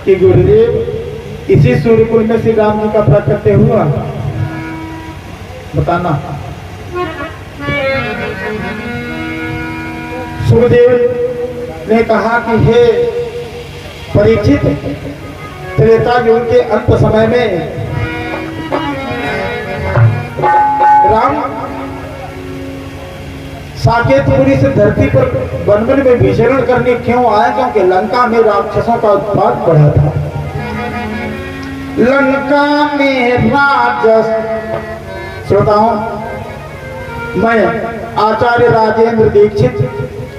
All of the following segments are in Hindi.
कि गुरुदेव इसी सूर्यकुल में श्री राम जी का प्राकट्य हुआ, बताना। सुखदेव ने कहा कि हे परीक्षित, त्रेता युग के अंत समय में राम साकेतपुरी से धरती पर वनवन में विचरण करने क्यों आया? क्योंकि लंका में राक्षसों का उत्पात बढ़ा था। लंका में राक्षस। श्रोताओं, मैं आचार्य राजेंद्र दीक्षित,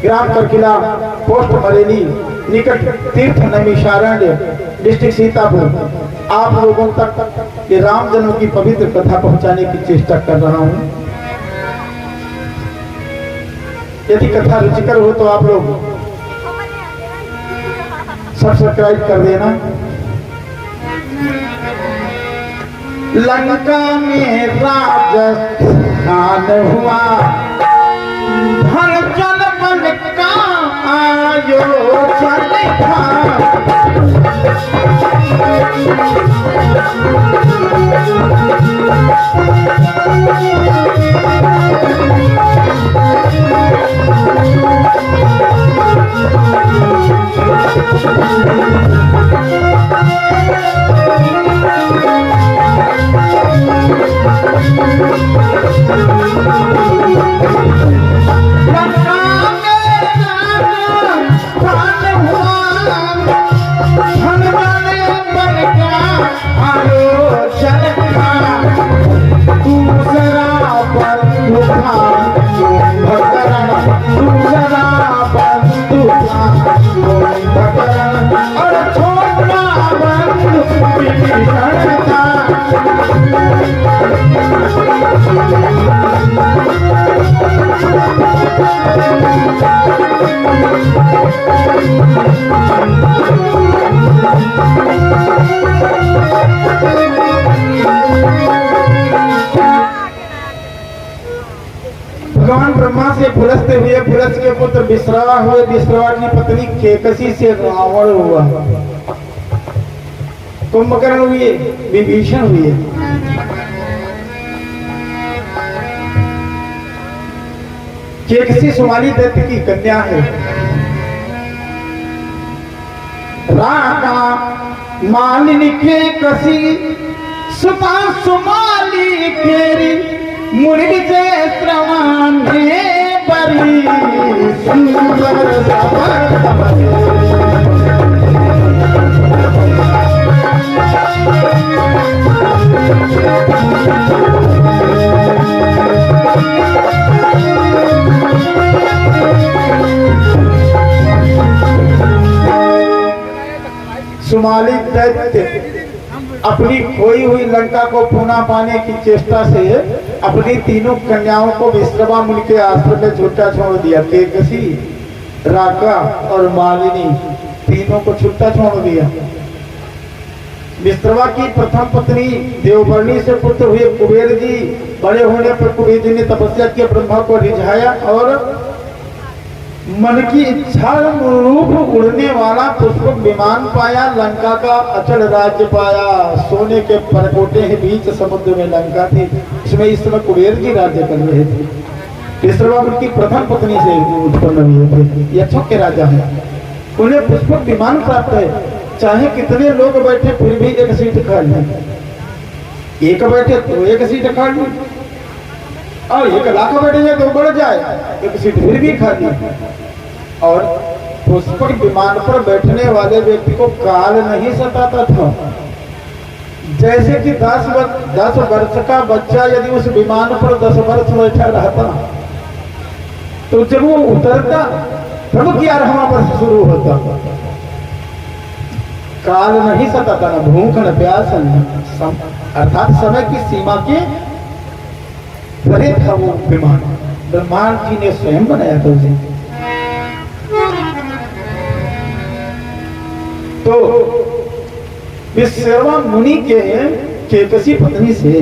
ग्राम करकिला, पोस्ट बरेली, निकट तीर्थ नैमिषारण्य, डिस्ट्रिक्ट सीतापुर, आप लोगों तक ये राम जन्म की पवित्र कथा पहुंचाने की चेष्टा कर रहा हूं। यदि कथा रुचिकर हो तो आप लोग सब्सक्राइब कर देना। लंका में राजस्थान हुआ, धन जन बन का आयोजन था। भगवान ब्रह्मा से पुलस्ते हुए, पुलस के पुत्र विश्रवा हुए, विश्रवा की पत्नी केकसी से रावण हुआ, कुंभकर्ण हुए, विभीषण हुए। केकसी सुमाली दैत्य की कन्या है। राका मालिनी केकसी सुता सुमाली केरी, मुर्गी से श्रवणे बरी सुंदर सुमाली दैत्य अपनी खोई हुई लंका को पुनः पाने की चेष्टा से अपनी तीनों कन्याओं को विश्रवा मुनि के आश्रम में छुट्टा छोड़ दिया। केकसी, राका और मालिनी तीनों को छुट्टा छोड़ दिया। विश्रवा की प्रथम पत्नी देववर्णी से पुत्र हुए कुबेर जी, बड़े होने पर कुबेर जी ने तपस्या के ब्रह्मा को रिझाया और मन की इच्छा रूप उड़ने वाला पुष्पक विमान पाया, लंका का अचल राज्य पाया। सोने के परकोटे के बीच समुद्र में लंका थी, इसमें इस समय कुबेर जी राज्य कर रहे थे। विश्रवा उनकी प्रथम पत्नी से उत्पन्न हुए थे, ये अच्छों के राजा है। उन्हें पुष्पक विमान प्राप्त है, चाहे कितने लोग बैठे फिर भी एक सीट खाली, एक बैठे तो एक सीट खाली, और 1 लाख बैठे जाए तो बढ़ जाए, एक सीट फिर भी खाली। और पुष्पक विमान पर बैठने वाले व्यक्ति को काल नहीं सताता था। जैसे कि 10 वर्ष का बच्चा यदि उस विमान पर 10 वर्ष बैठा रहता तो जब वो उतरता तब 11वां वर्ष शुरू होता। काल नहीं सताता, न भूख न प्यास, अर्थात समय की सीमा के परे था वो विमान। ब्रह्मा जी ने स्वयं बनाया था उसे। तो विश्रवा मुनि के केकसी पत्नी से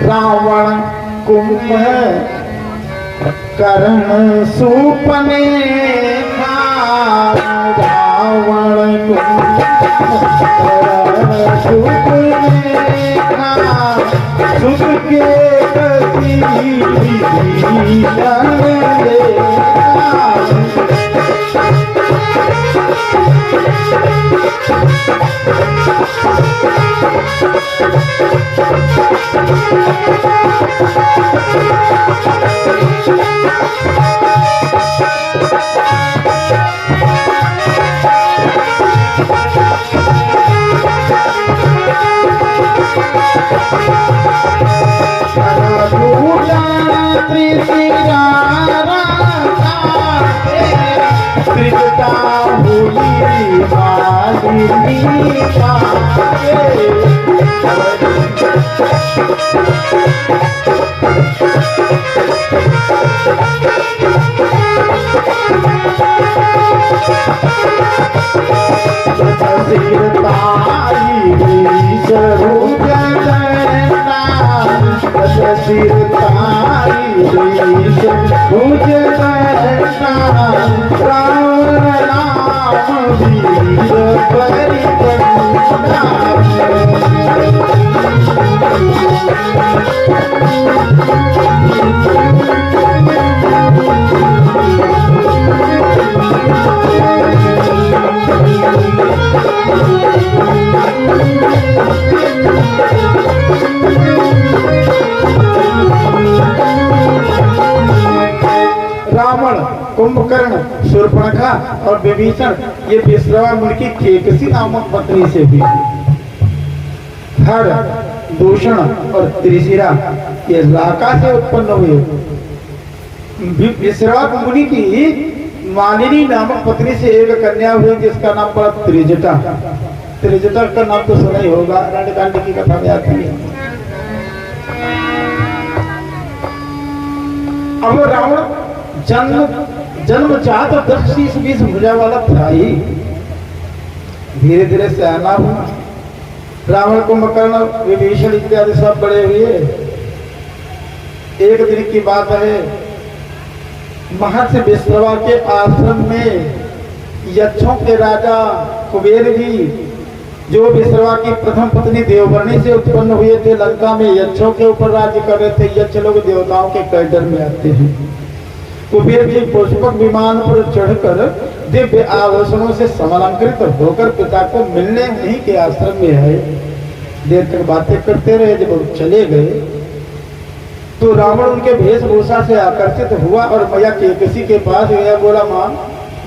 रावण कुंभ कर्ण सूपने सुख के कसी त्रिजटा हुई मालिनी पाए रावण, कुंभकर्ण, शूर्पणखा और विभीषण ये विश्रवा मुनि की केकसी नामक पत्नी से भी हर दूषण और त्रिशिरा ये राका से उत्पन्न हुए। विश्रवा मुनि की मालिनी नामक पत्नी से एक कन्या हुई जिसका नाम पड़ा त्रिजटा। त्रिजटा का नाम तो सुना ही होगा, रणकांड की कथा में आती है। अब रावण जन्मजात 10-20 भुजा वाला था ही, धीरे धीरे सयाना हुआ। रावण, कुंभकर्ण, विभीषण इत्यादि सब बड़े हुए। एक दिन की बात है, महर्षि विश्रवा के आश्रम में यक्षों के राजा कुबेर जी, जो विश्रवा की प्रथम पत्नी देववर्णी से उत्पन्न हुए थे, लंका में यक्षों के ऊपर राज्य कर रहे थे। यक्ष लोग देवताओं के कैडर में आते हैं। कुबेर जी पुष्पक विमान पर चढ़कर दिव्य आभूषणों से समलंकृत होकर पिता को मिलने उन्हीं के आश्रम में आए। देर तक बातें करते रहे। जब वो चले गए तो रावण उनके वेशभूषा से आकर्षित हुआ और मैया केकसी के पास गया। बोला, मां,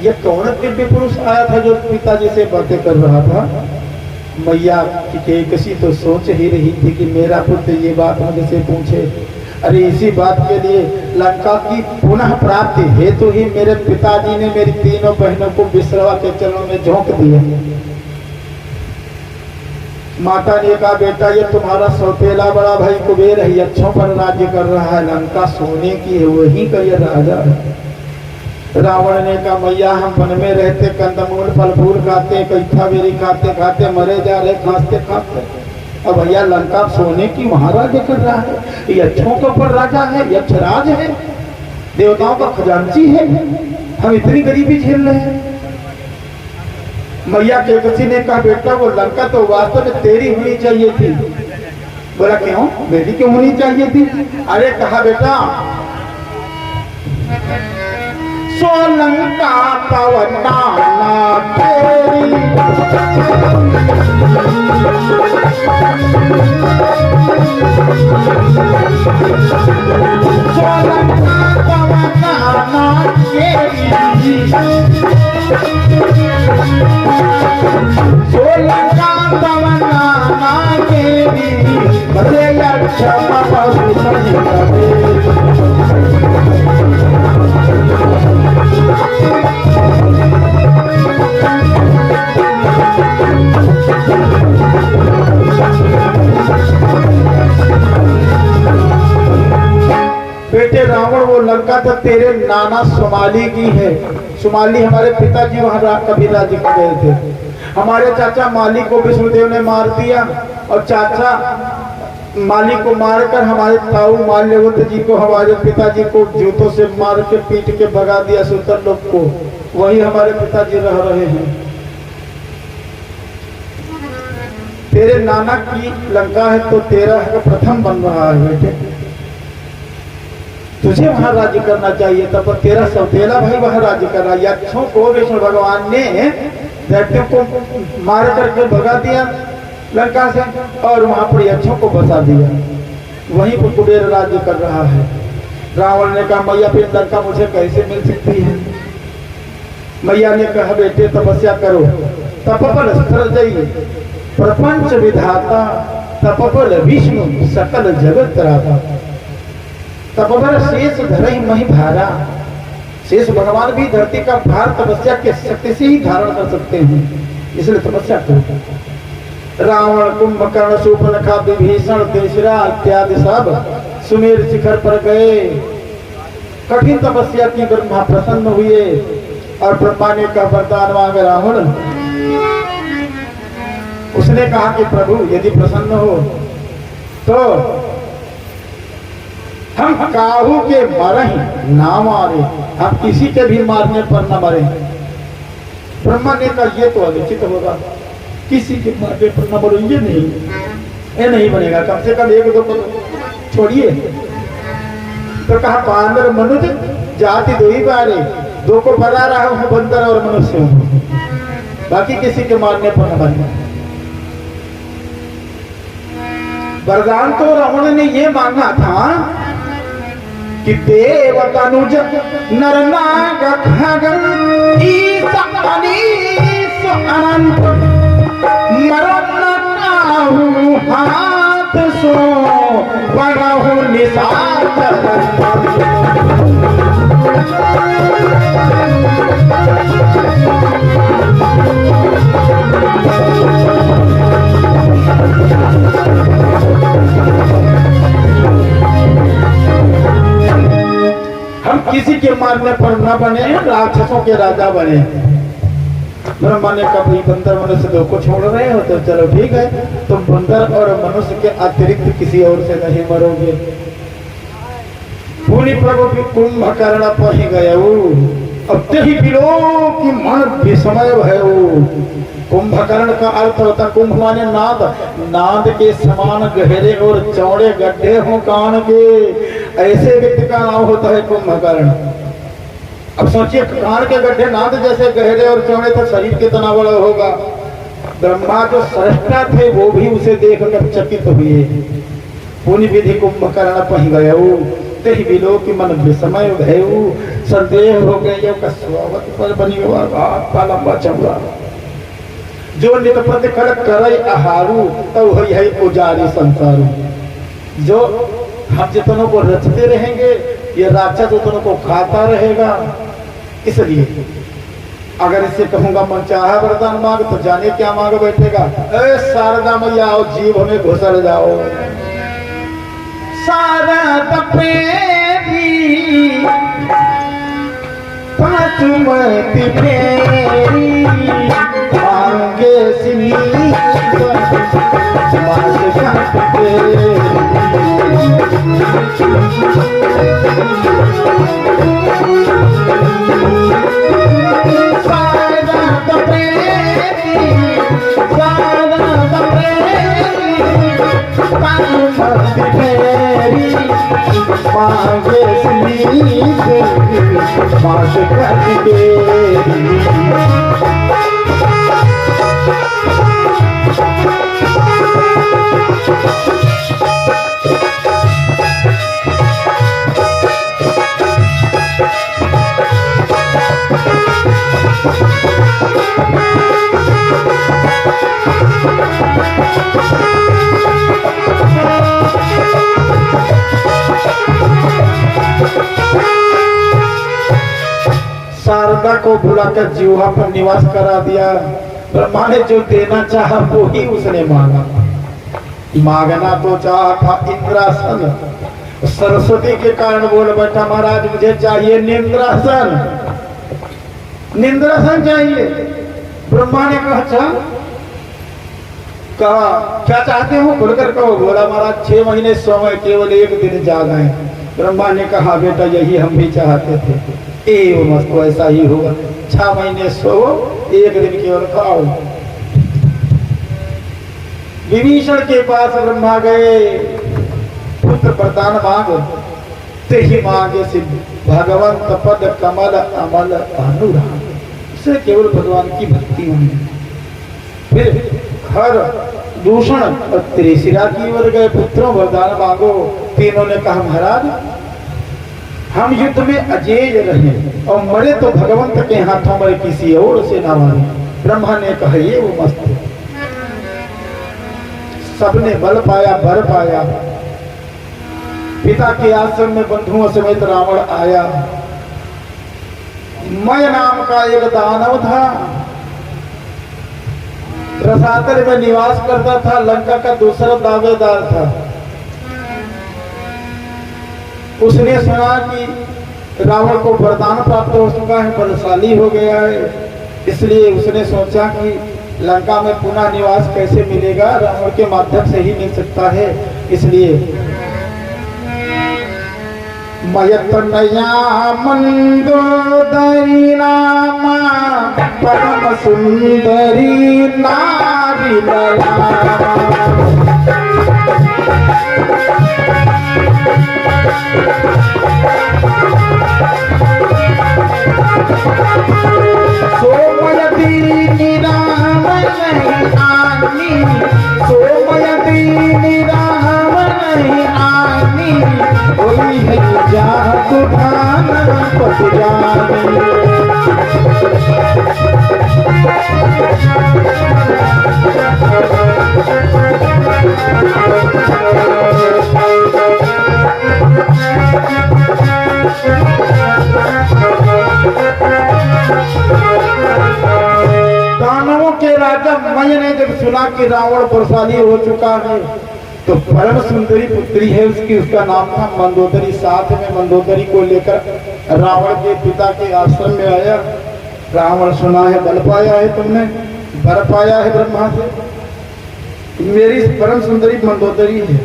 ये कौन दिव्य पुरुष आया था जो पिताजी से बातें कर रहा था? मैया केकसी तो सोच ही रही थी कि मेरा पुत्र ये बात मुझसे पूछे। अरे इसी बात के लिए लंका की पुनः प्राप्ति हेतु ही मेरे पिताजी ने मेरी तीनों बहनों को विश्रवा के चरणों में झोंक दिया। माता ने कहा, बेटा ये तुम्हारा सौतेला बड़ा भाई कुबेर है, यक्षों पर राज्य कर रहा है, लंका सोने की है, वही का ये राजा है। रावण ने कहा, मैया हम वन में रहते कंदमूल फल फूल खाते, कैथा बेरी खाते खाते मरे जा रहे, खांसते खाते। अब भैया लंका सोने की वहां राज्य कर रहा है, यक्षों के ऊपर राजा है, यक्षराज है, देवताओं का खजांची है, हम इतनी गरीबी झेल रहे हैं। मैया केकसी ने कहा, बेटा वो लंका तो वास्तव में तेरी होनी चाहिए थी। बोला, क्यों? मेरी क्यों होनी चाहिए थी? अरे कहा, बेटा सोलंका पवना तेरी सोलंका पवना तेरी सोलंका पवना तेरी बसे क्षमा बेटे रावण, वो लंका तो तेरे नाना सुमाली की है। सुमाली हमारे पिताजी वहां कभी राज्य कर गए थे। हमारे चाचा माली को विष्णुदेव ने मार दिया और चाचा माली को मारकर हमारे ताऊ माल्यवंत जी को, हमारे पिताजी को जूतों से मार के पीट के भगा दिया सुतर लोग को। वही हमारे पिताजी रह रहे हैं। तेरे नाना की लंका है तो तेरा है प्रथम बन रहा है बेटे, तुझे वहां राज्य करना चाहिए। तब तेरा सौतेला भाई वहां राज्य कर रहा है। यक्षों को विष्णु भगवान ने दैत्यों को मार करके भगा दिया लंका से और वहां पर यक्षों को बसा दिया। वहीं पर कुबेर राज्य कर रहा है। रावण ने कहा मैया फिर लंका मुझे कैसे मिल सकती है। मैया ने कहा बेटे तपस्या करो, तपबल सृजई प्रपंच विधाता, तपबल विष्णु सकल जगत त्राता। तपबल शेष धरहि मही भारा, शेष भगवान भी धरती का भार तपस्या के शक्ति से ही धारण कर सकते हैं, इसलिए तपस्या करो। रावण कुंभकर्ण शूर्पणखा विभीषण तीसरा इत्यादि सब सुमेर शिखर पर गए, कठिन तपस्या की, ब्रह्मा प्रसन्न हुए और ब्रह्मा ने कहा वरदान मांगे रावण। उसने कहा कि प्रभु यदि प्रसन्न हो तो हम काहू के मरहि ना मारे, हम किसी के भी मारने पर न मरे। ब्रह्मा ने कहा ये तो अनुचित होगा, किसी के मारने पर न मरो, ये नहीं बनेगा, कम से कम एक दो छोड़िए। तो कहा बांदर मनुष्य जाति दो ही बारे, दो को बना रहा हूं, बंदर और मनुष्य हूं, बाकी किसी के मारने पर न मरे। वरदान तो रावण ने ये मांगा था कि देव तनुज नर नाग खगन ईसा अनीस अनंत मरण काहू हाथ सो बड़हु निसाचर। हम किसी के मारने पर न बने, राक्षसों के राजा बने। ब्रह्मा ने कभी बंदर मनुष्य दो को छोड़ रहे हो तो चलो ठीक है, तुम बंदर और मनुष्य के अतिरिक्त किसी और से नहीं मरोगे। पुनि प्रभु की कुंभकर्ण पही गए, अब ही बिलो की मन विस्मय भयो। कुंभकर्ण का अर्थ होता, कुंभ माने नाद, नाद के समान गहरे और चौड़े गड्ढे हो कान के, ऐसे व्यक्ति का नाम होता है कुंभकर्ण। अब सोचिए कान के गड्ढे नाद जैसे गहरे और चौड़े, तो शरीर कितना बड़ा होगा। ब्रह्मा जो सृष्टा थे वो भी उसे देखकर चकित हुए। पुनि विधि कुंभकर्ण पही गयो, तेहि बिलो की मन विस्मय भयो। संदेह हो गए का स्वागत पर बनी हुआ का लंबा चौड़ा, जो नितपद कर करई आहारू तो वही है पुजारी संसारू। जो हम जितनों को रचते रहेंगे ये राक्षस उतनों को खाता रहेगा। इसलिए अगर इससे कहूंगा मन चाहा वरदान मांग तो जाने क्या मांग बैठेगा, ए शारदा मैया आओ जीव हमें घुसल जाओ। शारदा प्रेमी पाचुमती फेरी मांगे सिनी मास काटते। मांगे मास काटते। शारदा को बुलाकर जीवा पर निवास करा दिया। ब्रह्मा ने जो देना चाहा वो ही उसने मांगा। मांगना तो चाहा था इंद्रासन, सरस्वती के कारण बोल बैठा महाराज मुझे चाहिए निंद्रासन, निंद्रासन चाहिए। ब्रह्मा ने कहा अच्छा कहा क्या चाहते हो खुलकर कहो। बोला महाराज 6 महीने समय केवल 1 दिन जागाएं। ब्रह्मा ने कहा बेटा यही हम भी चाहते थे। मस्त ऐसा ही होगा, 6 महीने सो 1 दिन केवल खाओ। विभीषण के पास ब्रह्मा गए, पुत्र वरदान मांग, ते ही मांगे से भगवंत पद कमल अमल अनुराग। इसे केवल भगवान की भक्ति होनी। फिर हर दूषण और त्रिशिरा की ओर गए, पुत्रों वरदान मांगो। तीनों ने कहा महाराज हम युद्ध में अजेय रहे और मरे तो भगवंत के हाथों मरे, किसी और से ना मारे। ब्रह्मा ने कहा ये वो मस्त। सबने बल पाया बर पाया। पिता के आश्रम में बंधुओं समेत रावण आया। मय नाम का एक दानव था, रसातल में निवास करता था, लंका का दूसरा दावेदार था। उसने सुना कि रावण को वरदान प्राप्त हो चुका है, बलशाली हो गया है, इसलिए उसने सोचा कि लंका में पुनः निवास कैसे मिलेगा, रावण के माध्यम से ही मिल सकता है। इसलिए मयतनया मंदोदरी नामा परम सुंदरी नारी सोमयती निराम नहीं आनी, सोमयती निराम नहीं आनी, कोई है जादू भान पत जानी। दानवों के राजा मय ने जब सुना कि रावण बलशाली हो चुका है, तो परम सुंदरी पुत्री है उसकी, उसका नाम था मंदोदरी। साथ में मंदोदरी को लेकर रावण के पिता के आश्रम में आया। रावण सुना है बल पाया है तुमने, बर पाया है ब्रह्मा से, मेरी परम सुंदरी मंदोदरी है,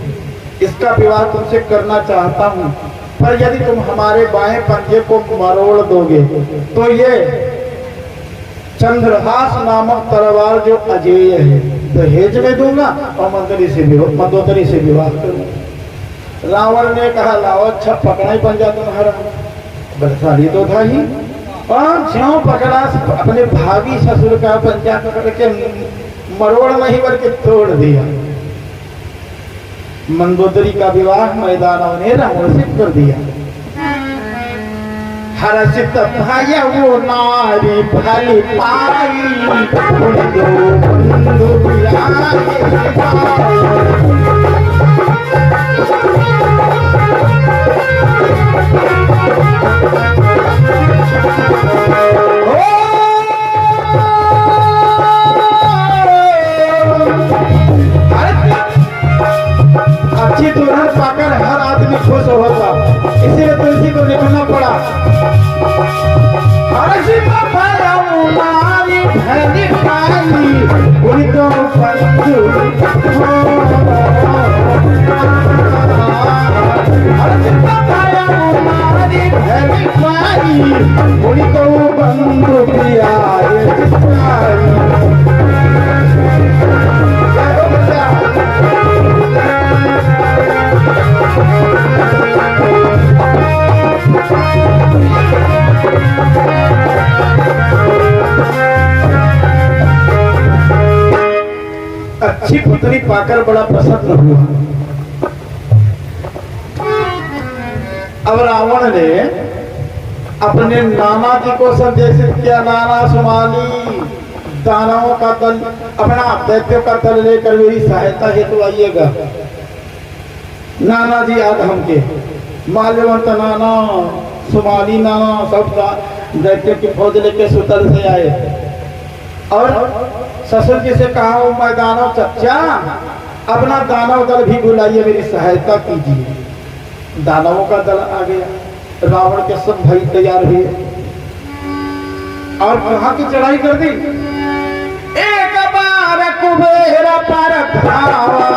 इसका विवाह तुमसे करना चाहता हूँ, पर यदि तुम हमारे बाएं पंजे को मरोड़ दोगे तो ये चंद्रहास नामक तलवार जो अजेय है दहेज में दूंगा और मंदोदरी से विवाह करूंगा। रावण ने कहा लाओ अच्छा पकड़ा ही बन जा तुम्हारा, बलशाली तो था ही, और ज्यों पकड़ा अपने भाभी ससुर का पंजा पकड़ के मरोड़ नहीं बल्कि तोड़ दिया। मंदोदरी का विवाह मैदानों ने रावण से कर दिया। हर्षित भय वो नारी भली पाई, दो बंधु अच्छी दुल्हन पाकर हर आदमी खुश होता, इसीलिए तुलसी को निकलना पड़ा। बंधु अच्छी पुत्री पाकर बड़ा प्रसन्न हुआ। अब रावण ने अपने नाना जी को संदेशित किया, नाना सुमाली दानवों का दल, अपना दैत्यों का दल लेकर मेरी सहायता हेतु आइएगा। नाना जी आधम के माल्यवंत नाना, सुमाली नाना, सब दैत्यों की फौज लेकर सुतल से आए और ससुर जी से कहा मैं दानव चचा अपना दानव दल भी बुलाइए, मेरी सहायता कीजिए। दानवों का दल आ गया, रावण के सब भाई तैयार हुए और कहाँ की चढ़ाई कर दी। एक बार कुबेर पर धावा,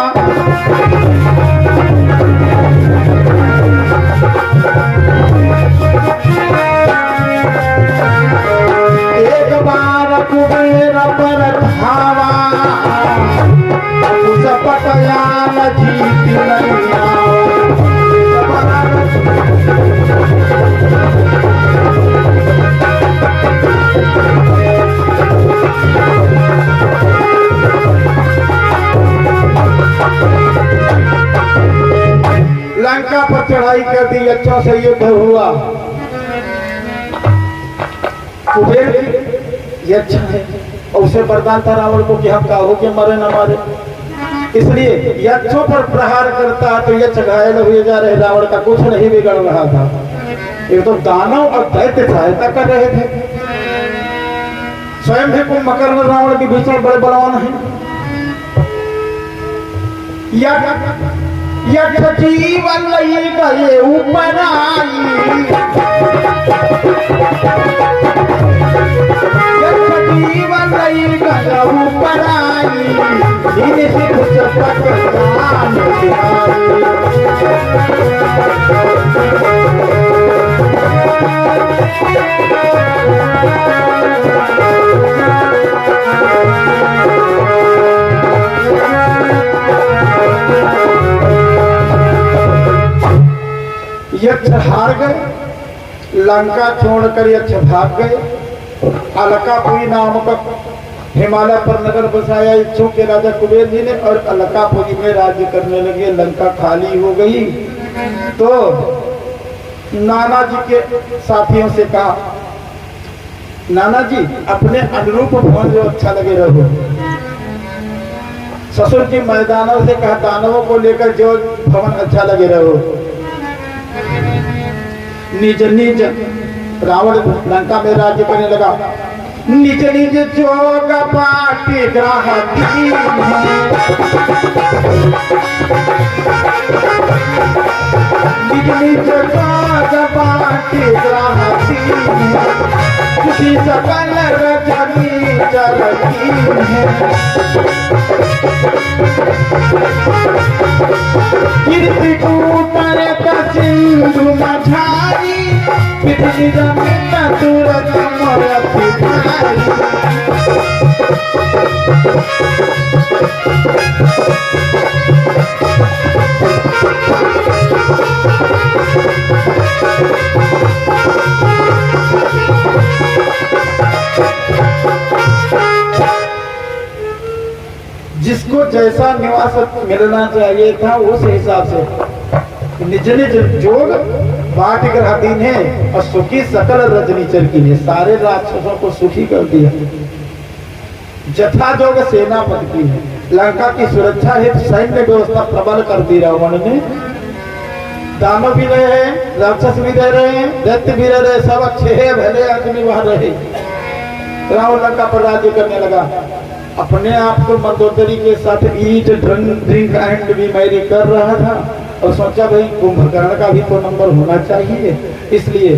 एक बार कुबेर पर धावा, कि अच्छा से युद्ध हुआ। कुबेर ये अच्छा है, और उसे वरदान था रावण को कि हम काहू के मरे न मारे, इसलिए यक्षों पर प्रहार करता तो यक्ष घायल हुए जा रहे, रावण का कुछ नहीं बिगड़ रहा था। ये तो दानव और दैत्य सहायता कर रहे थे। स्वयं भी कुंभकर्ण रावण के बीच में बड़े बलवान हैं। यक्ष जीवन लई गए ऊपर आई, यक्ष जीवन लई गए ऊपर आई, इनसे कुछ पकड़ान दिखाई। यक्ष हार गए, लंका छोड़कर यक्ष भाग गए। अलकापुरी नाम का हिमालय पर नगर बसाया यक्षों के राजा कुबेर जी ने, और अलकापुरी में राज्य करने लगे। लंका खाली हो गई तो नाना जी के साथियों से कहा, नाना जी अपने अनुरूप भवन जो अच्छा लगे रहो। ससुर जी मैदानों से कहा, दानवों को लेकर जो भवन अच्छा लगे रहो। निज निज रावण लंका में राज्य करने लगा। निज निज जोग पाटी ग्रह दीन है, निज निज जोग पाटी ग्रह दीन है, सुखी सकल रजनी चलतीन है। कीर्ति कूटर का सिंधु मझारी, पृथ्वी जमीन तुरत मरती भारी। जिसको जैसा निवास मिलना चाहिए था उस हिसाब से निज निज जोग बाट ग्रहाधीन है, और सुखी सकल रजनीचर की ने सारे राक्षसों को सुखी कर दिया। जथा जोग सेनापति की है। लंका की सुरक्षा हेतु सैन्य व्यवस्था प्रबल कर दी रावण ने। दानव भी रहे, राक्षस भी रह रहे हैं, दैत्य भी रह रहे, सब अच्छे भले आदमी वहां रहे। रावण लंका पर राज्य करने लगा। अपने आप को मंदोदरी के साथ ईट ड्रिंक एंड भी मैरी कर रहा था, और सोचा भाई कुंभकर्ण का भी तो नंबर होना चाहिए, इसलिए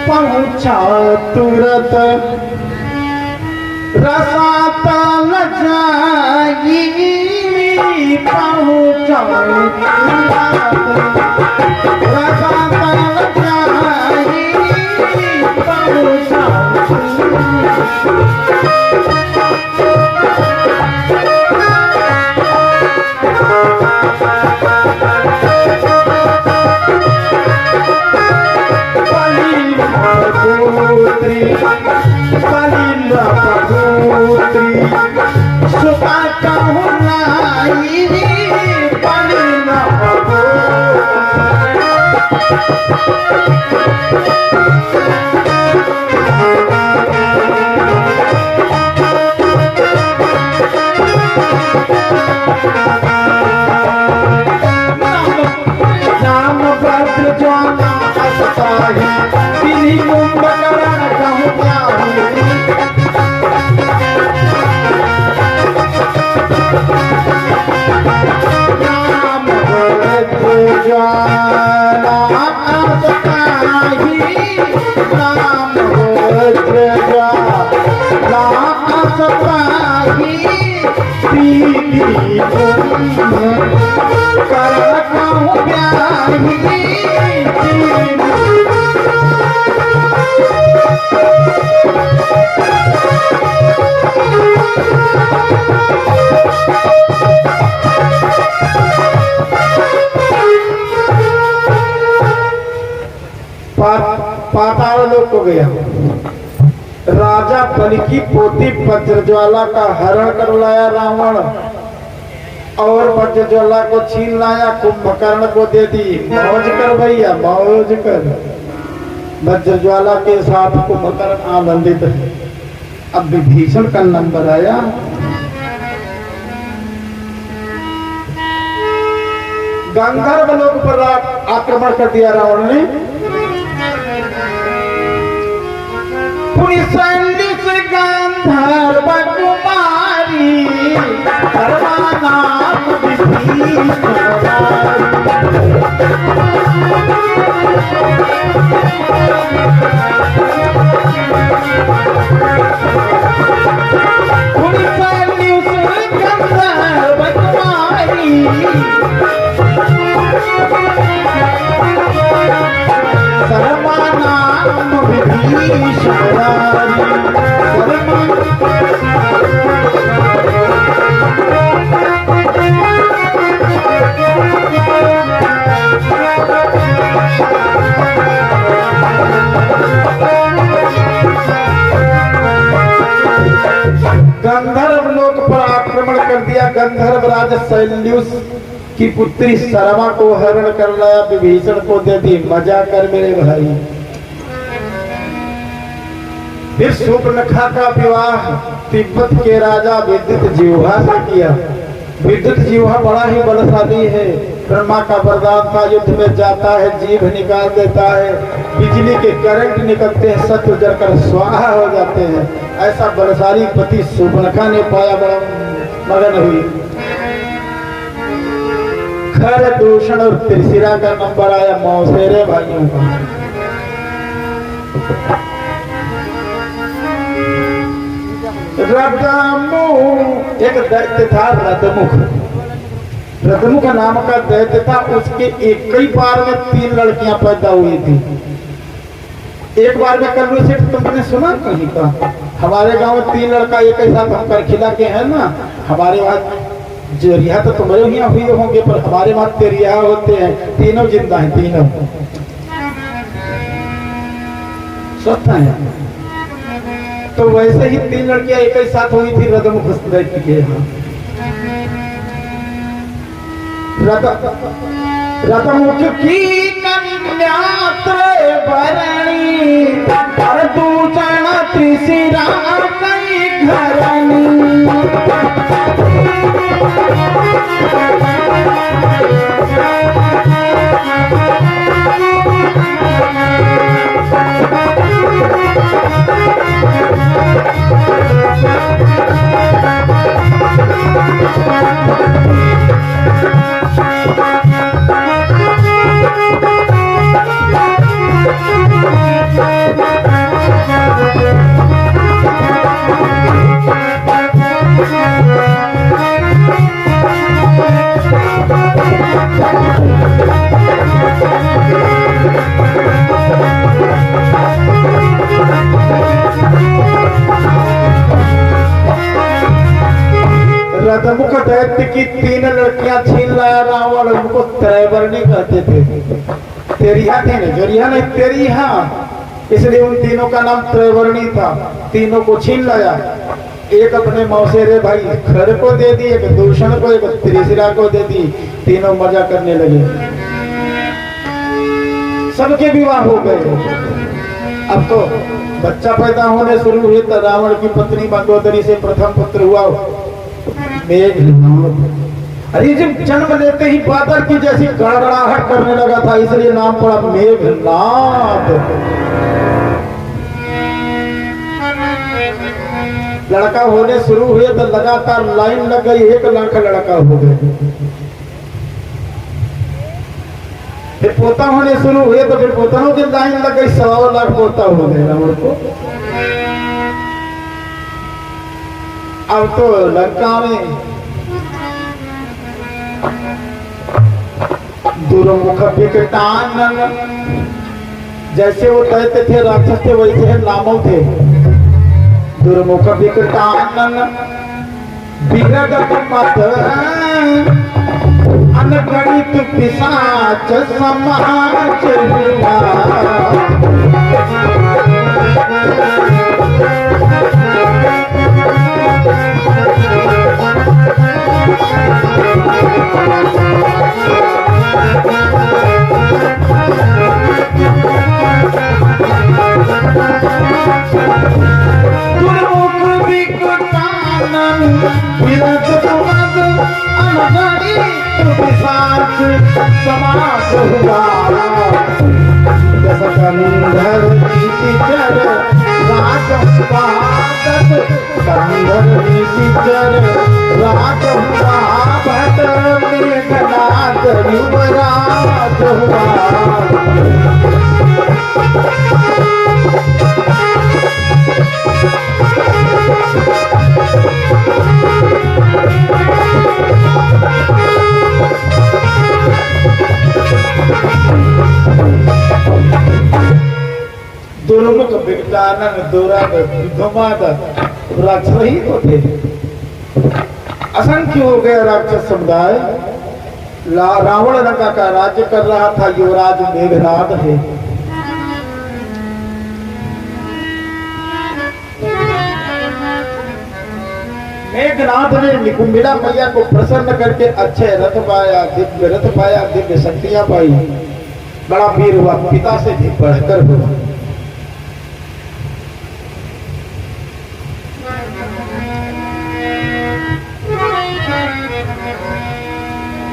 पहुंचा तुरंत रसातल जाई, पहुंचा रसातल जाई, पहुंचा सुखा कहलाई पलिना नाम भद्र ज्वाला असताही, तिन्ही कुंभकर्ण कहूँ त्याही। नाम भद्र ज्वाला असताही, नाम भद्र ज्वाला असताही, तिन्ही कुंभकर्ण कहूँ त्याही। पाताल लोक को गया। राजा बलि की पोती वज्रज्वाला का हरण कर लाया रावण। और वज्रज्वाला को छीन लाया, कुंभकर्ण को दे दी। मौज कर भैया, मौज कर। वज्रज्वाला के साथ कुंभकर्ण आनंदित है। अब विभीषण का नंबर आया। गंधर्व लोक पर आक्रमण कर दिया रावण ने। गंधर्व कुमारी सर्वनाम विभीषण। गंधर्व लोक पर आक्रमण कर दिया। गंधर्व राज शैल्यूस की पुत्री सरमा को हरण कर लाया, विभीषण को दे दी। मजा कर मेरे भाई। फिर शूर्पणखा का विवाह तिब्बत के राजा विद्युत जिह्वा से किया। विद्युत जिह्वा बड़ा ही बलशाली है। ब्रह्मा का वरदान था, युद्ध में जाता है जीभ निकाल देता है, बिजली के करंट निकलते हैं, शत्रु जलकर स्वाहा हो जाते हैं। ऐसा बलशाली पति शूर्पणखा ने पाया, बड़ा मगन हुई। खर दूषण और त्रिशिरा का नंबर आया मौसेरे भाइयों का। रदमुख एक दैत्य था, रदमुख। रदमुख नाम का दैत्य था। उसके एक ही बार में 3 लड़कियां पैदा हुई थी। एक बार में कल से तुमने सुना कहीं का? हमारे गांव में 3 लड़का एक ही साथ हम करखिला के हैं ना। हमारे वहां जरिया तो तुम्हारे यहाँ हुए होंगे, पर हमारे वहां तेरिया होते हैं। तीनों जिंदा हैं, तीनों स्वस्थ हैं। तो वैसे ही 3 लड़कियां एक ही साथ हुई थी रदमुख दैत्य के यहाँ। रदमुख की कन्या त्रैवर्णी, और दूषण त्रिशिरा कई घरणी। रदमुख दैत्य की 3 लड़कियां छीन लाया रावण। उनको त्रैवर्णी कहते थे। तेरिया थी ना, जोरिया नहीं, तेरिया, इसलिए उन तीनों का नाम त्रैवर्णी था। तीनों को छीन लाया। एक अपने मौसेरे भाई खर को दे दी, एक दूषण को, एक त्रिशिरा को दे दी। तीनों मजा करने लगे। सबके विवाह हो गए। अब तो बच्चा पैदा होने शुरू हुए तो रावण की पत्नी मंदोदरी से प्रथम पुत्र हुआ मेघनाद। अरे जब जन्म लेते ही बादल की जैसी गड़गड़ाहट करने लगा था, इसलिए नाम पड़ा मेघनाद। लड़का होने शुरू हुए तो लगातार लाइन लग गई, 1 लाख लड़का हो गए। फिर पोता होने शुरू हुए तो फिर पोतों की लाइन लग गई, 1.25 लाख पोता हो गए रावण को। अब तो लंका में दुर्मुख विकटानन, जैसे वो दैत्य थे, राक्षस थे, वैसे है नामों थे। दुर्मुख विकटानन विरगत मत अनगणित पिशाच समाज हुआ। कंधर चर राजहुआदत कंधर चर राजहुआदत मेघनाद युवराज हुआ। दुर्मुख विकटानन दुरान विधमाद राक्षस ही तो थे। असंख्य हो गए राक्षस समुदाय। रावण लंका का राज्य कर रहा था, युवराज मेघनाद है। मेघनाथ ने निकुंभिला मैया को प्रसन्न करके अच्छे रथ पाया, दिव्य रथ पाया, दिव्य शक्तियां पाई, बड़ा वीर हुआ, पिता से भी बढ़कर हुआ।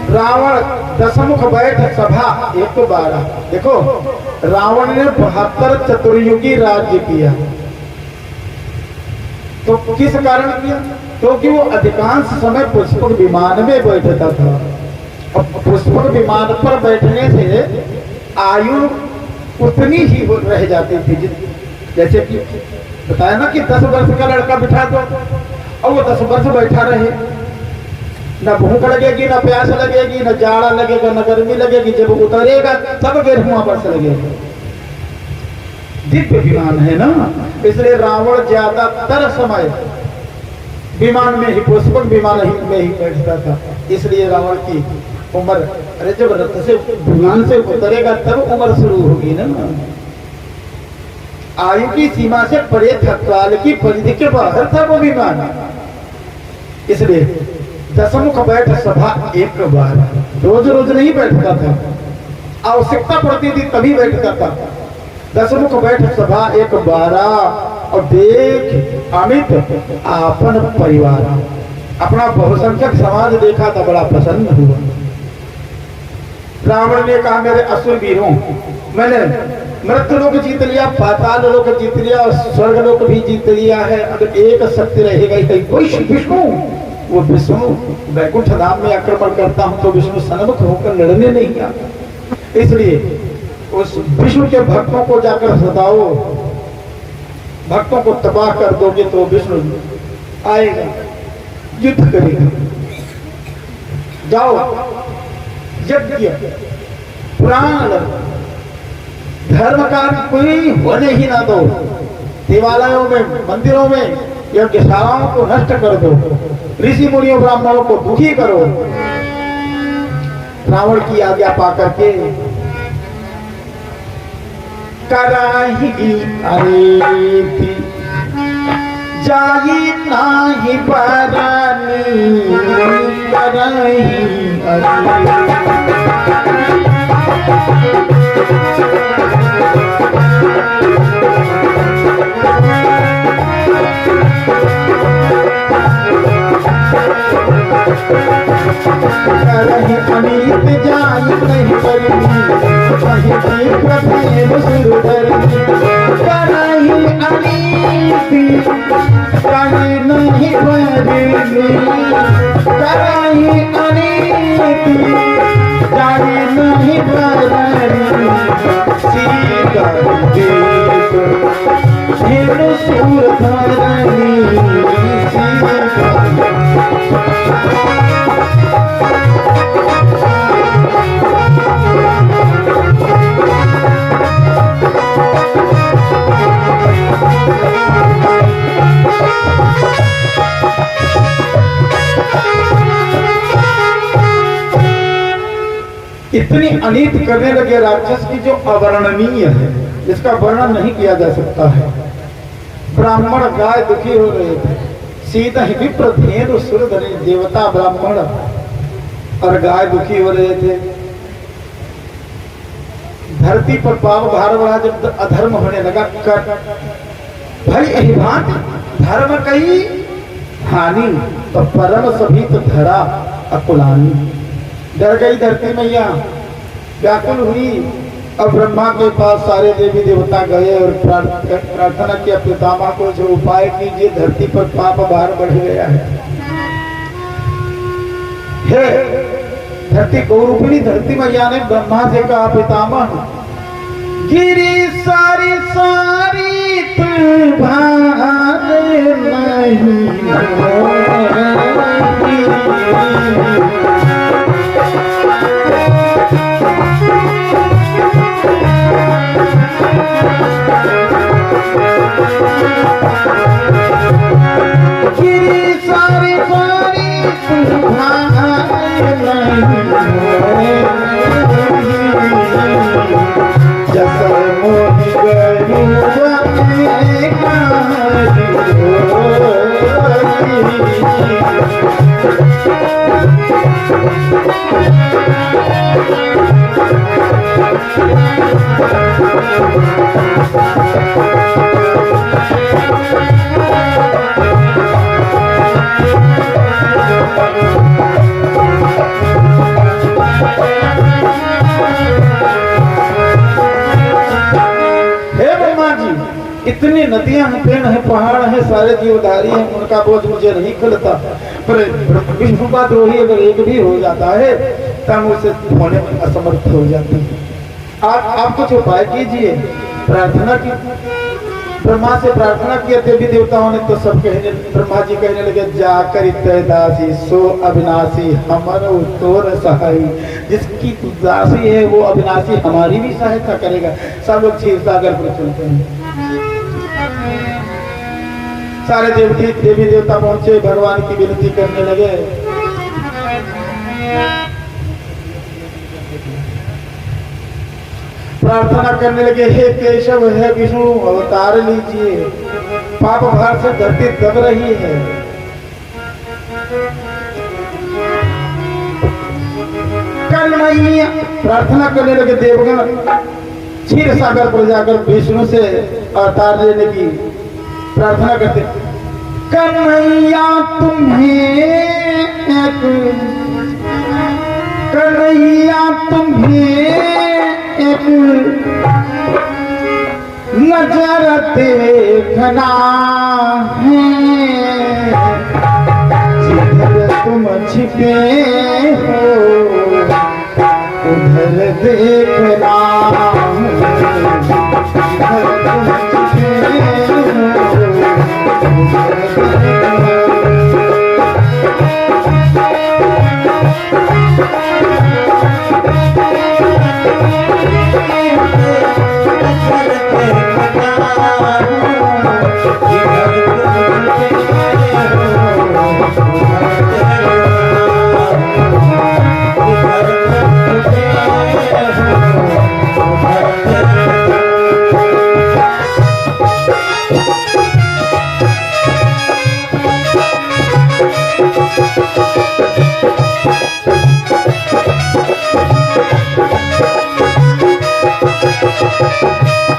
रावण दशमुख बैठ सभा 112। देखो, रावण ने 72 चतुर्युगी राज्य किया। तो किस कारण किया? क्योंकि वो अधिकांश समय पुष्पक विमान में बैठता था, और पुष्पक विमान पर बैठने से आयु उतनी ही रह जाती थी। जैसे कि बताया ना कि 10 वर्ष का लड़का बिठा दो और वो 10 वर्ष बैठा रहे, न भूख लगेगी, न प्यास लगेगी, न जाड़ा लगेगा, न गर्मी लगेगी। जब उतरेगा तब गिरहुआ बरस लगेगा। दिव्य विमान है ना, इसलिए रावण ज्यादातर समय विमान में ही, पुष्पक विमान में ही बैठता था। इसलिए रावण की उम्र, अरे जब रथ से विमान से उतरेगा तब उम्र शुरू होगी ना। आयु की सीमा से परे था, काल की परिधि के बाहर था वो विमान। इसलिए दशमुख बैठ सभा 112, रोज रोज नहीं बैठता था, आवश्यकता पड़ती थी तभी बैठता था। दशमुख बैठ सभा 112। और देख अमित आपन परिवार, अपना बहुसंख्यक समाज देखा था, बड़ा प्रसन्न हुआ। रावण ने कहा, मेरे असुर वीरों, मैंने मृत्यु लोक जीत लिया, पाताल लोक जीत लिया और स्वर्ग लोक भी जीत लिया है। अगर एक सत्य रहेगा ही कोई विष्णु, वो विष्णु वैकुंठ धाम में आक्रमण करता हूं तो विष्णु सन्मुख होकर लड़ने नहीं आता। इसलिए उस विष्णु के भक्तों को जाकर सताओ, भक्तों को तबाह कर दोगे तो विष्णु आएगा, युद्ध करेगा। जाओ, यज्ञ पुराण धर्म का कोई होने ही ना दो। देवालयों में, मंदिरों में यज्ञशालाओं को नष्ट कर दो, ऋषि मुनियों ब्राह्मणों को दुखी करो। रावण की आज्ञा पाकर के कराही अरेती जाई नाही परानी, कराही अरेती। करही अनीत जाई नहीं करनी, कहीं दीप फेर सुर धरनी। करही अनीति कहीं नहीं भरनी, करही अनीति जाई नहीं भरनी। सीता दीप फेर सुर धरनी, इतनी अनीत करने लगे राक्षस की जो अवर्णनीय है, जिसका वर्णन नहीं किया जा सकता है। ब्राह्मण गाय दुखी हो रहे थे, सीता ही विप्र धेनु सुर धरे, देवता ब्राह्मण और गाय दुखी हो रहे थे। धरती पर पाव भार बढ़ा, जब अधर्म होने लगा, कर भाई यही बात धर्म कही हानि, तो परम सभी तो धरा अकुलानी। डर गई धरती मैया, व्याकुल हुई, अब ब्रह्मा के पास सारे देवी देवता गए और प्रार्थना किया, पितामह को जो उपाय कीजिए, धरती पर पाप भार बढ़ गया है। धरती गौरूपिणी धरती मैया ने ब्रह्मा से कहा, पितामह गिरी सारी सारी तू भार नहीं गिरी सारी सारी तू भार नहीं जैसा मोहि इतनी नदियां हैं, पेड़ हैं, पहाड़ हैं, सारे जीवधारी हैं, उनका बोझ मुझे नहीं खलता। पर विष्णु का द्रोही अगर एक भी हो जाता है तब उसे होने में असमर्थ हो जाते हैं। आप कुछ उपाय कीजिए। प्रार्थना की, ब्रह्मा से प्रार्थना किया देवी देवताओं ने, तो सब कहने, ब्रह्मा जी कहने लगे, जाकर दासी सो अविनाशी हमर तोर सहाई। जिसकी दासी है वो अविनाशी हमारी भी सहायता करेगा। सब लोग क्षीर सागर पर चलते हैं। सारे देवी देवता पहुंचे, भगवान की विनती करने लगे। प्रार्थना करने लगे, हे केशव, हे विष्णु, अवतार लीजिए, पाप भार से धरती दब रही है। कन्हैया प्रार्थना करने लगे। देवगण क्षीर सागर पर जाकर विष्णु से अवतार लेने की प्रार्थना करते। कन्हैया तुम्हें कन्हैया तुम्हें एक नजर देखना है, जिधर तुम छिपे हो उधर देखना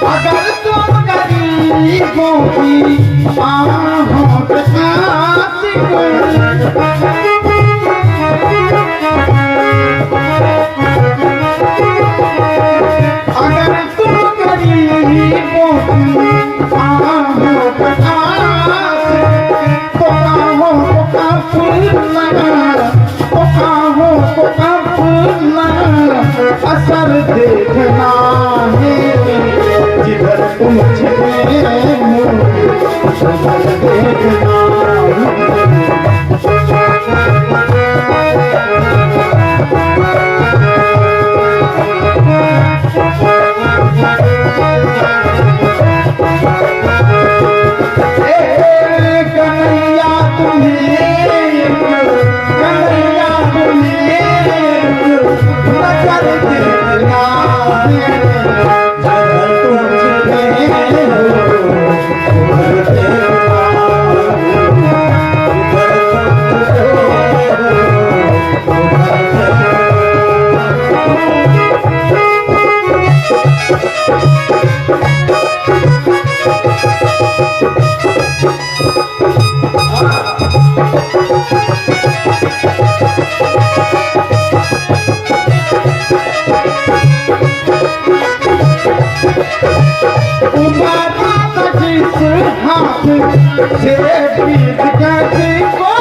अगर तुम गरीबों की आहों के आशिक, अगर तुम गरीबों की आहों के आशिक, तो आहों को काफिला, तो आहों को काफिला असर देखना है, जिधर तुम छिपे हो उधर देखना। उतारा जिस हाथ से प्रीत कैसी को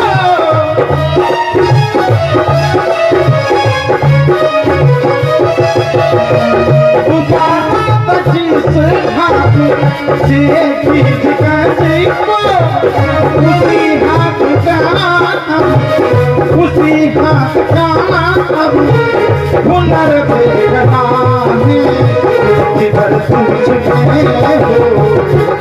उतारा जिस हाथ से प्रीत कैसी को उसी हाथ का अब हुनर दे रहा है जिधर तुम छिपे हो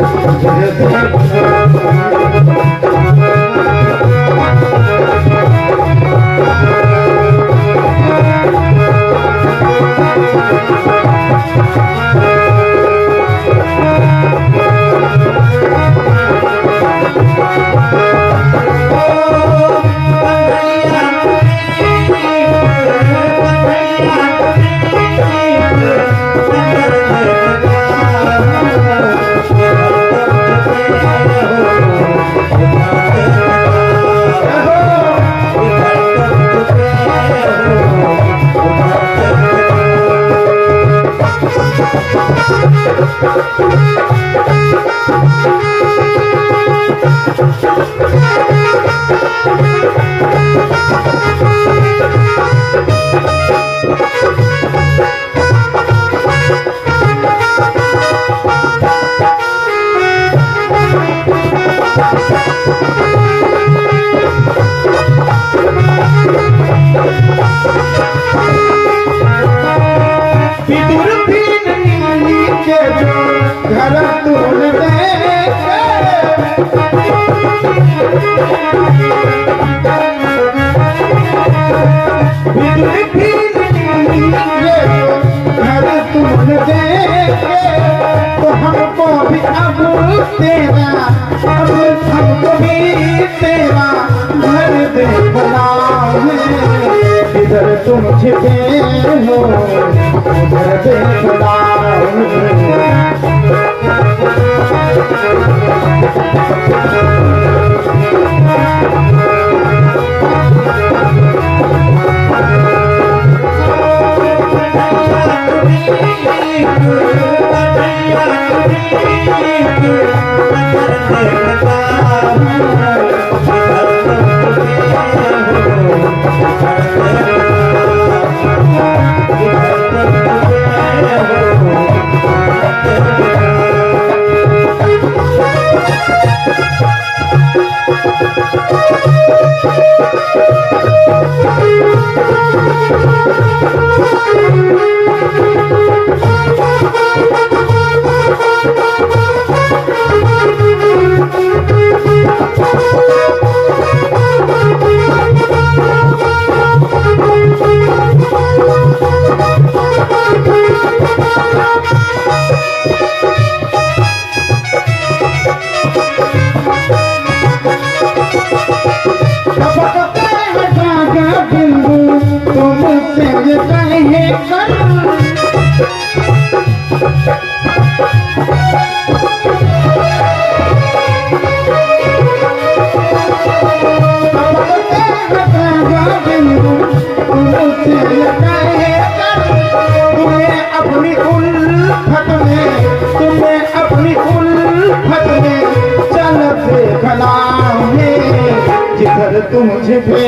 घर तुम घर तुमने देखे तो हमको भी अब तेरा अब हमको भी तेरा घर देखना है इधर तुम छिपे हो उधर देखना जिधर तुम छिपे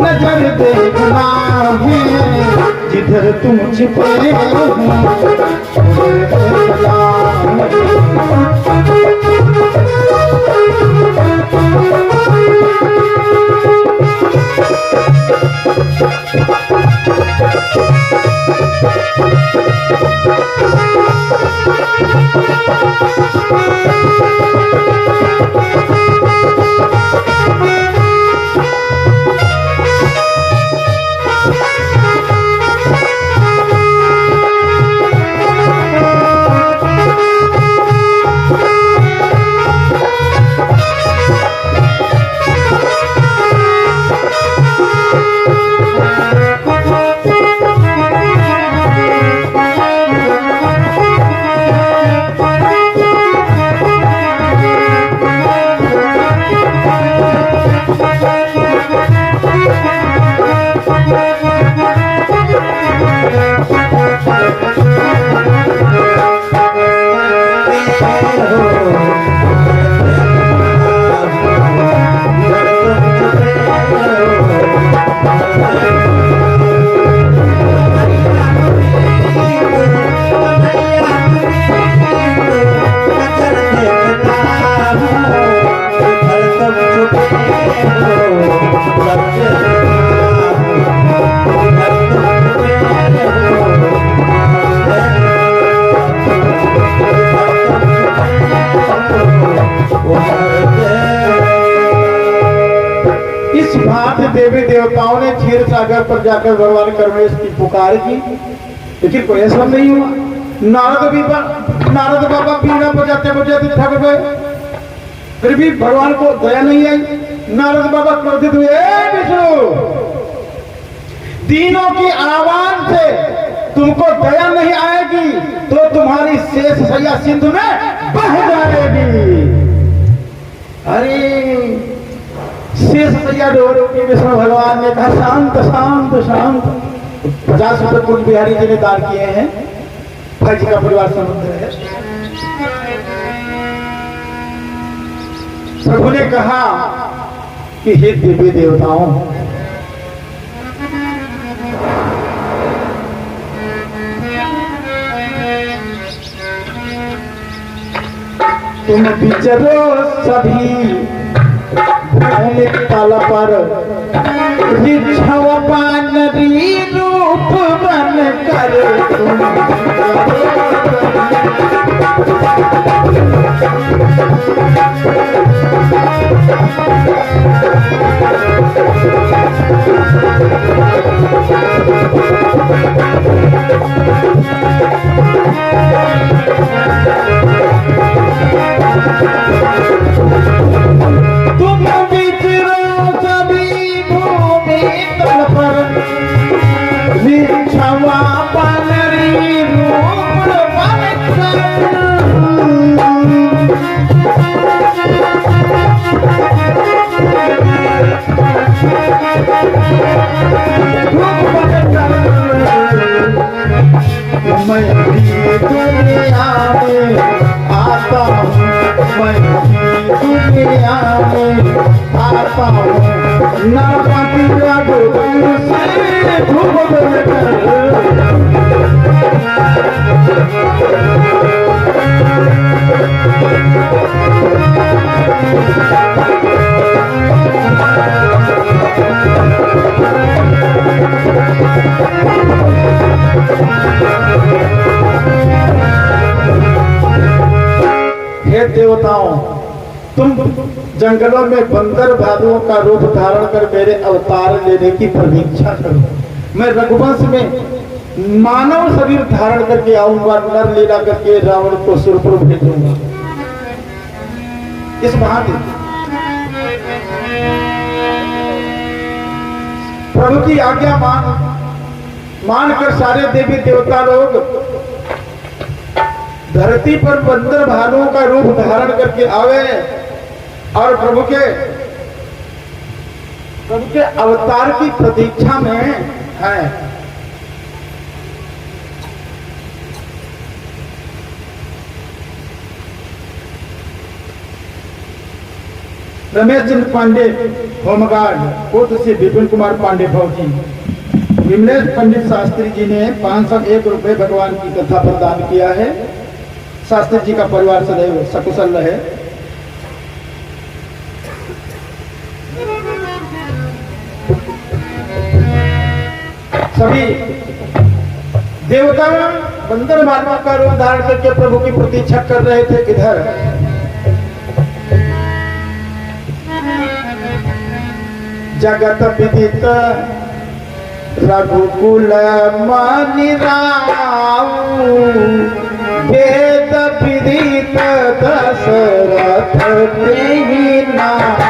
नजर देखना है जिधर तुम छिपे हो इस भांति देवी देवताओं ने क्षीर सागर पर जाकर भगवान कर्मेश की पुकार की, लेकिन कोई ऐसा नहीं हुआ। नारद बाबा बीना बजाते बजाते थक गए, फिर भी भगवान को दया नहीं आई। नारद बाबा क्रोधित हुए, विष्णु, तीनों की आवाज से तुमको दया नहीं आएगी तो तुम्हारी शेष सैया सिंधु में बह जाएगी। अरे शेष सैया डोरो की विष्णु भगवान ने कहा, शांत शांत शांत। 50 रुपए कुल बिहारी जी ने दान किए हैं, भाई जी का परिवार समुद्र है। प्रभु ने कहा कि हे देवी देवताओं, तुम विचरो सभी भूमि तल पर, ऋक्षव वानरी रूप बन कर तुम विचरो सभी भूमि तल पर, ऋक्षव वानरी रूप बन कर। मैं भी दुनिया में आता हूँ, मैं भी दुनिया में आता हूँ, ना पाती लागो से धूप हे देवताओं, तुम जंगलों में बंदर भालुओं का रूप धारण कर मेरे अवतार लेने की प्रतीक्षा करो। मैं रघुवंश में मानव शरीर धारण करके आऊंगा, नर लीला करके रावण को सुरपुर भेजूंगा। इस भांति प्रभु की आज्ञा मानकर सारे देवी देवता लोग धरती पर बंदर भालुओं का रूप धारण करके आवे और प्रभु के अवतार की प्रतीक्षा में है। रमेश चंद्र पांडे होमगार्ड, पुत्र से विपिन कुमार पांडे फौजी। विमलेश पंडित शास्त्री जी ने 501 रुपए भगवान की कथा पर दान किया है। शास्त्री जी का परिवार सदैव सकुशल रहे। सभी देवता बंदर भालुओं का रूप धारण करके प्रभु की प्रतीक्षा कर रहे थे। इधर जगत विदित रघुकुल मनि राऊ, वेद विदित दशरथ तेहि नाम।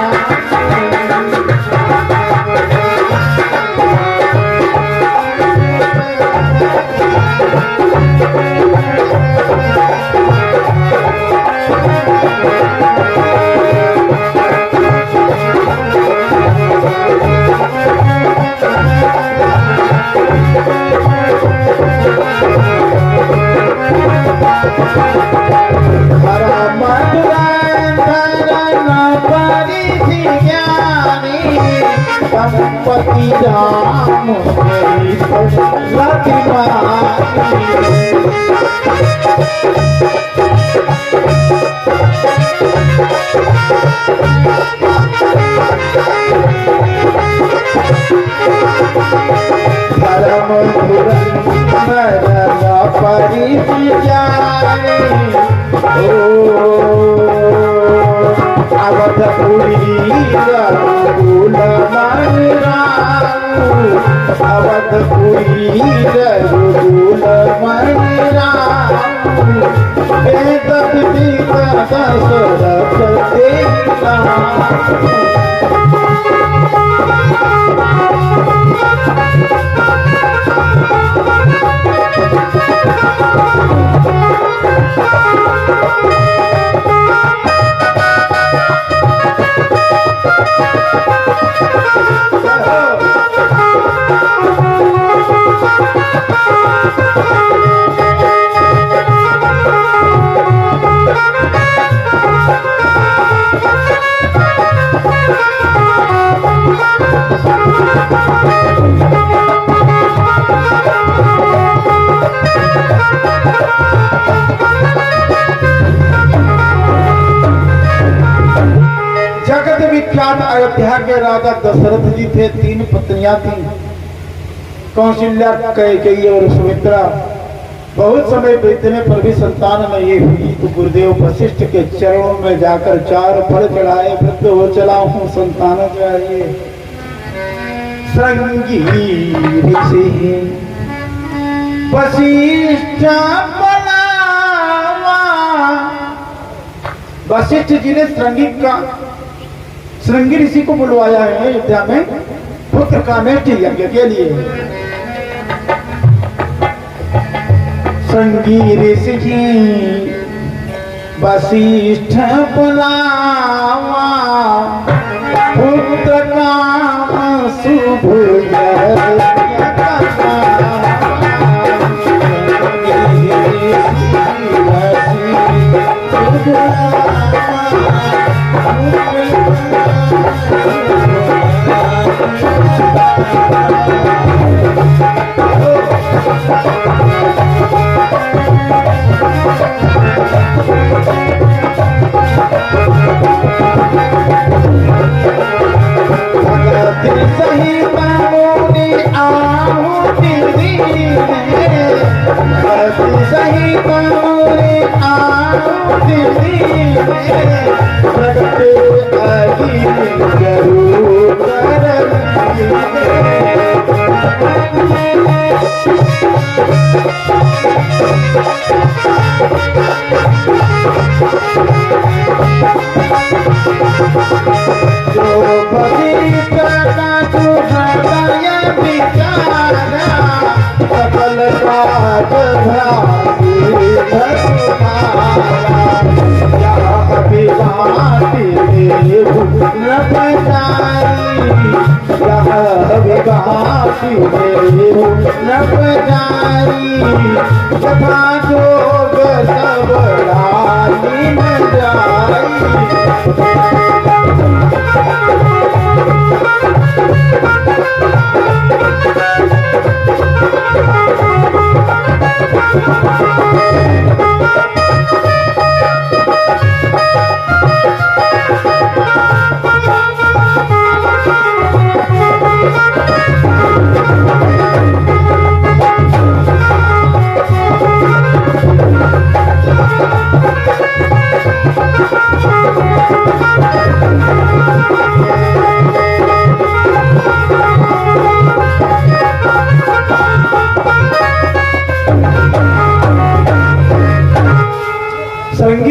संपत्ति राम मेरी अवधपुरी रघुकुल अवधपुरी रघुकुल वेद विदित दशरथ देवा अयोध्या के राजा दशरथ जी थे। 3 पत्नियां थी, कौशल्या, कैकेयी और सुमित्रा। बहुत समय बीतने पर भी संतान नहीं हुई तो गुरुदेव वशिष्ठ के चरणों में जाकर 4 फल चढ़ाए। वृद्ध हो चला हूँ, संतान चाहिए। श्रृंगी ऋषि वशिष्ठ बनावा। वशिष्ठ जी ने श्रृंगी ऋषि को बुलवाया है अयोध्या में पुत्र कामेष्टि यज्ञ के लिए। श्रृंगी ऋषि वशिष्ठ बुलावा, पुत्र काम शुभ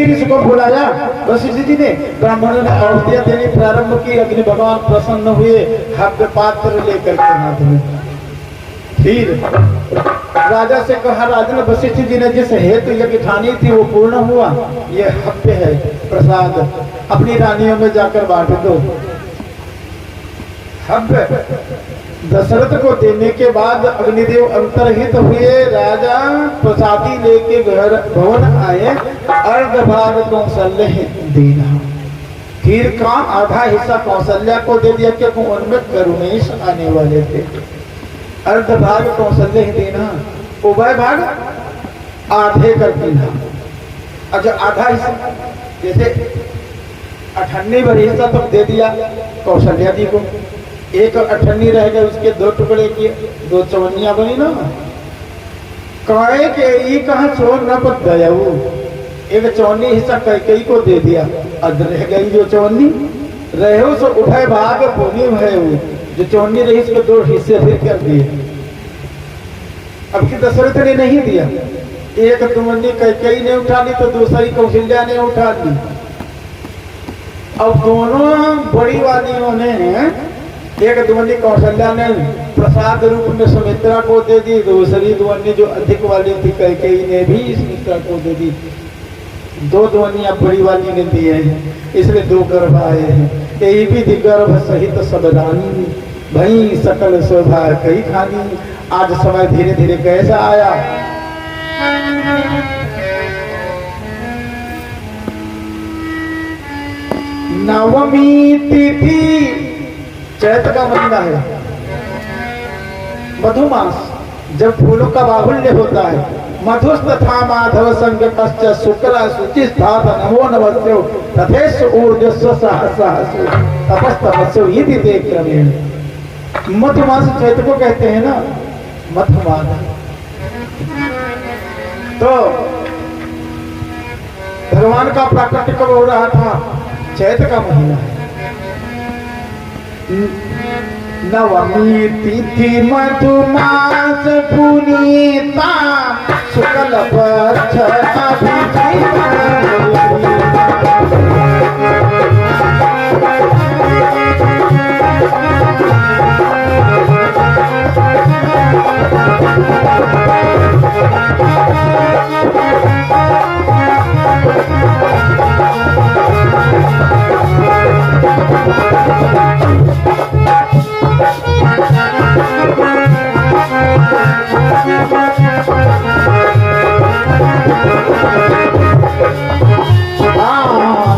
ऋषि को बुलाया। वशिष्ठ जी ने ब्राह्मणों ने औषधियां देनी प्रारंभ की। अग्नि भगवान प्रसन्न हुए, हव्य पात्र लेकर के हाथ में। फिर राजा से कहा, राजन वशिष्ठ जी ने जिस हेतु यज्ञ ठानी थी वो पूर्ण हुआ। ये हव्य है, प्रसाद अपनी रानियों में जाकर बांट दो। अब दशरथ को देने के बाद अग्निदेव अंतर्हित हुए, राजा प्रसादी लेके घर भवन आए, अर्धभाग कौशल्य देना, खीर का आधा हिस्सा कौशल्या को दे दिया क्योंकि उनमें करुणेश आने वाले थे। अर्धभाग कौशल्य देना, उभय भाग आधे कर देना। अच्छा आधा हिस्सा जैसे 98 भर हिस्सा तो दे दिया कौशल्या जी को, एक 98 रह गए, उसके 2 टुकड़े किए, 2 चवन्नियां बनी ना, कहे के ये कहा छोड़ न पत गया, वो एक 54 हिस्सा कई को दे दिया, अब रह गई जो 54 रहे हो सो उभय भाग बोनी है, वो जो 54 रही उसके 2 हिस्से फिर कर दिए। अब की दशरथ ने नहीं दिया, एक चवन्नी कई ने उठा ली तो दूसरी कौशल्या ने उठा ली। अब दोनों बड़ी वालियों ने, एक दुवन्नी कौशल्या ने प्रसाद रूप में सुमित्रा को दे दी, दूसरी दुवन्नी जो अधिक वाली थी कैकेयी ने भी सुमित्रा को दे दी। 2 दुवन्नियां बड़ी वाली ने दी हैं, इसलिए 2 गर्भ आए हैं। यही भी गर्भ सहित सब रानी, भई सकल शोभा कई खानी। आज समय धीरे धीरे कैसा आया, नवमी तिथि चैत का महीना है, मधुमास, जब फूलों का बाहुल्य होता है। मधुस्तथा माधव संग पश्च शुक्ला शुचिस्थात नमो नमस्यो तथेश ऊर्जस्व सहस्रहस्यो तपस्तपस्यो इति ते क्रमेण। मधुमास चैत को कहते हैं ना, मधुमास। तो भगवान का प्राकट्य कब हो रहा था, चैत का महीना है। नवमी तिथि मधुमास पुनीता शुक्ल पक्ष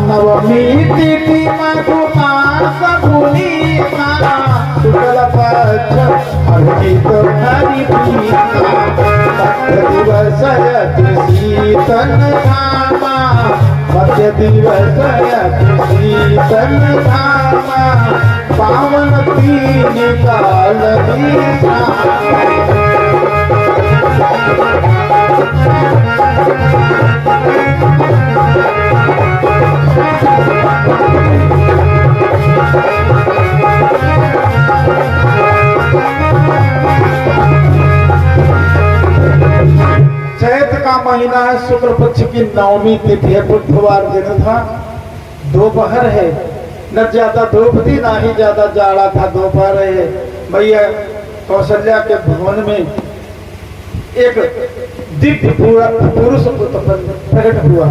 नवमी तिथि मधुमास पुनीता शुक्ल पक्ष अर्चित हरि प्रीता दिवस शीतन धामा, मध्य दिवस शीतन धामा, पावन तीन काल चैत का महीना है, शुक्ल पक्ष की नवमी तिथि है, बुधवार दिन था, दोपहर है, न ज्यादा धूप थी ना ही ज्यादा जाड़ा था, दोपहर है। भैया कौशल्या के भवन में एक दिव्य पुरुष प्रकट हुआ।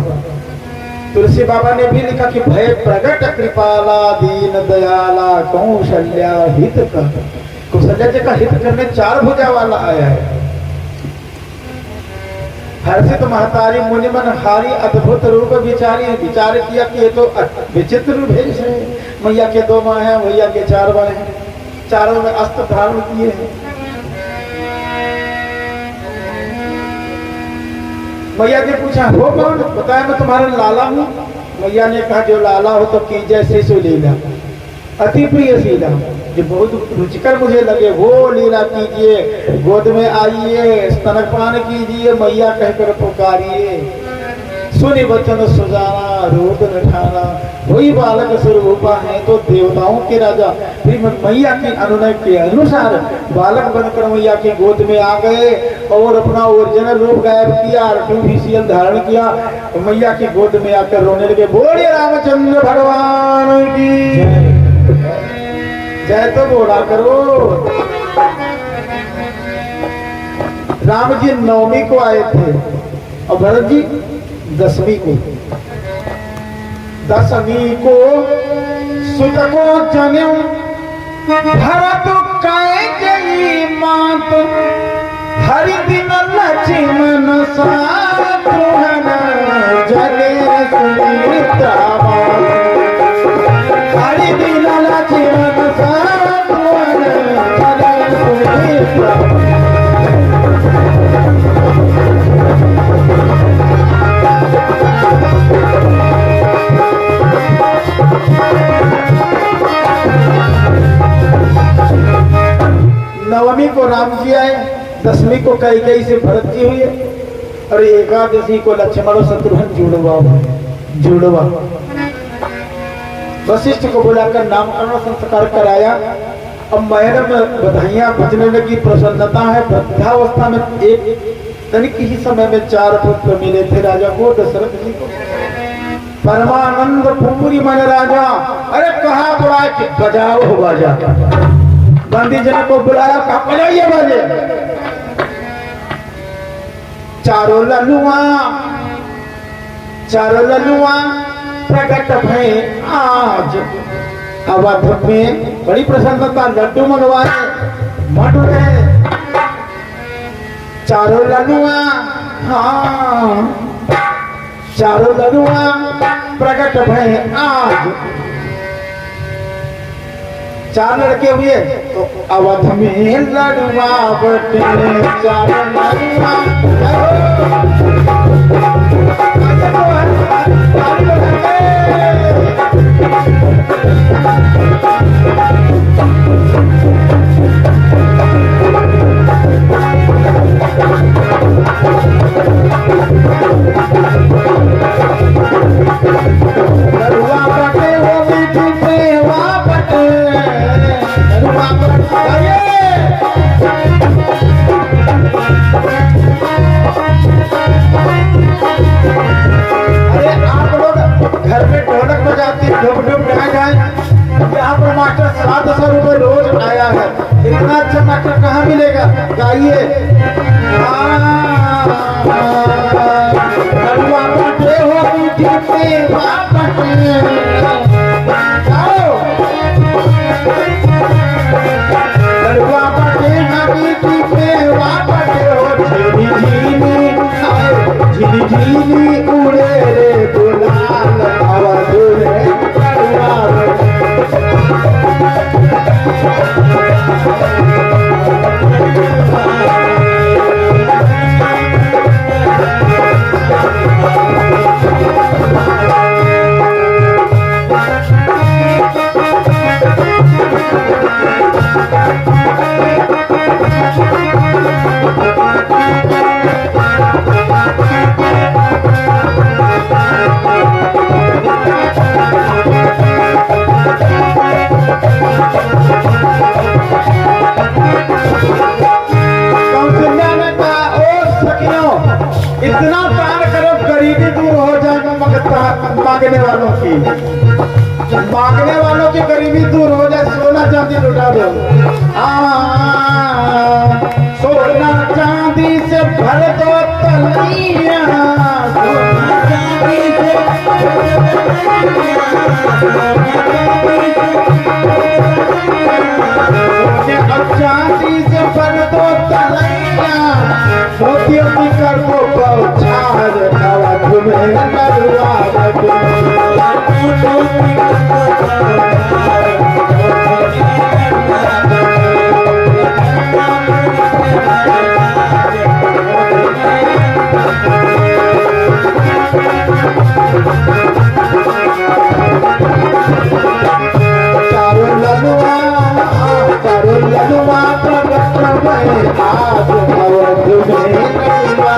तुलसी बाबा ने भी लिखा कि भय प्रगट कृपाला दीन दयाला कौशल्या हित कर। कौशल्या जी का हित करने 4 भुजा वाला आया है। हर्षित महतारी मुनि मन हारी अद्भुत रूप विचारी, विचार किया कि ये तो विचित्र भेष है। मैया के 2 माँ हैं, मैया के 4 भाई हैं, चारों में अस्त्र धारण किए हैं। मैया ने पूछा हो कौन, बताया मैं तुम्हारा लाला हूँ। मैया ने कहा जो लाला हो तो कीजिए शिशु लीला, अति प्रिय लीला, जो बहुत रुचिकर मुझे लगे वो लीला कीजिए, गोद में आइए, स्तनपान कीजिए, मैया कहकर पुकारिए। सुनि वचन सुजाना रोग न ठाना, वही बालक स्वरूपा है तो देवताओं के राजा। फिर मैया के अनुनय के अनुसार बालक बनकर मैया की गोद में आ गए और अपना ओरिजिनल रूप गायब किया, आर्टिफिशियल धारण किया। तो मैया की गोद में आकर रोने लगे। बोलिए रामचंद्र भगवान की जय तो बोला करो। राम जी 9वीं को आए थे और भरत जी 10वीं को। 10वीं को सुत को जनेऊ भरत कैकेयी मात हरि दिन लक्ष्मण शत्रुघ्न जगे सुमित्रा हरि दिन लक्ष्मण शत्रुघ्न जगे सुमित्रा। नवमी को राम जी आए, दसवीं को कैकेयी से भरत जी हुए और एकादशी को लक्ष्मण और शत्रुघ्न जुड़वा। वशिष्ठ को बुलाकर नामकरण संस्कार कराया। अब महल में बधाइयां बजने लगी, प्रसन्नता है। वृद्धावस्था में एक तनिक ही समय में 4 पुत्र मिले थे राजा को, दशरथ जी को। परमानंद पूरी मन राजा, अरे कहा बुलाए कि बजाओ बाजा। गांधी जन को बुलाया, कहा बजाइए बाजे। चारों ललुआ प्रकट भय आज अवध में। बड़ी प्रसन्नता, लड्डू मंगवाए, मटुरे। चारों ललुआ, हाँ चारों ललुआ प्रकट भय आज। 4 लड़के हुए तो अवध में लड़ुआ बटे 4 लड़ुआ। यहाँ पर मास्टर 700 रुपए रोज आया है। इतना अच्छा मास्टर कहाँ मिलेगा? गाइए। उड़े रे गुलाल अवध रे इतना दान करो गरीबी दूर हो जाए। मांगने वालों की गरीबी दूर हो जाए। सोना चांदी लुटा दो। सोना चांदी से भर दो तलिया। चांदी से भर दो तलिया। मोतियों की कर को पहुँचार अवध में लड़ुआ बटे। चारों ललुआ प्रकट भय आज अवध में लड़ुआ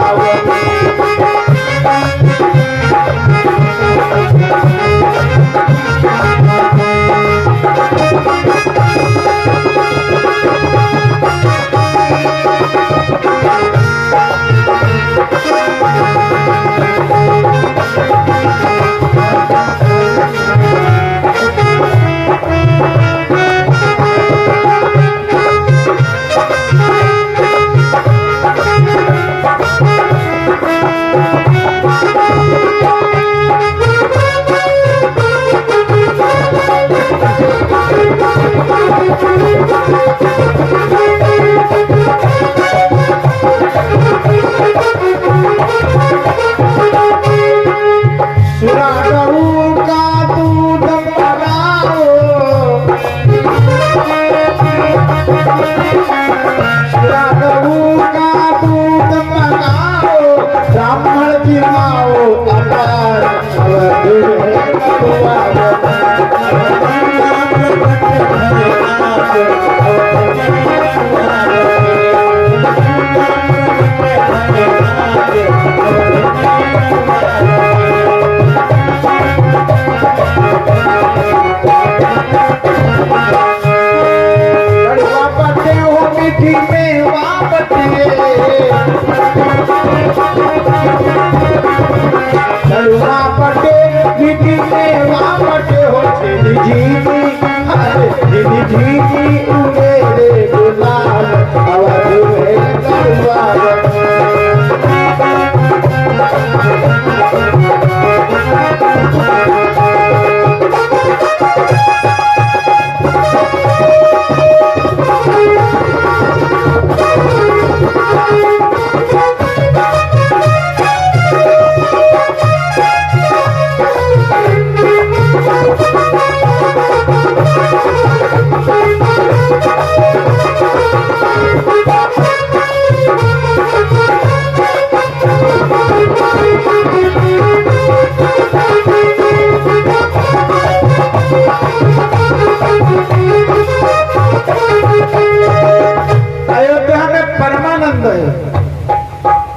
अयोध्या में परमानंद है,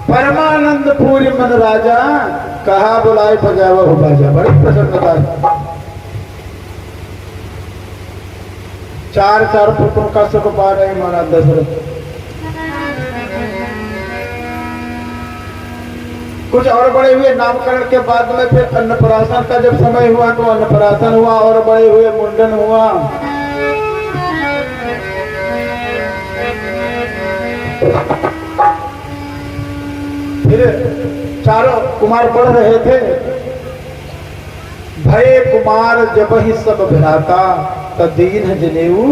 परमानंद पूरी मन राजा, कहा बुलाए बजावा हो बाजा, बड़ी प्रसन्नता है। चार चार पुत्रों का सुख पा रहे महाराज दशरथ। कुछ और बड़े हुए, नामकरण के बाद में फिर अन्नप्राशन का जब समय हुआ तो अन्नप्राशन हुआ और बड़े हुए मुंडन हुआ। फिर चारों कुमार बढ़ रहे थे, भय कुमार जब ही सब भ्राता, तदीन जनेऊ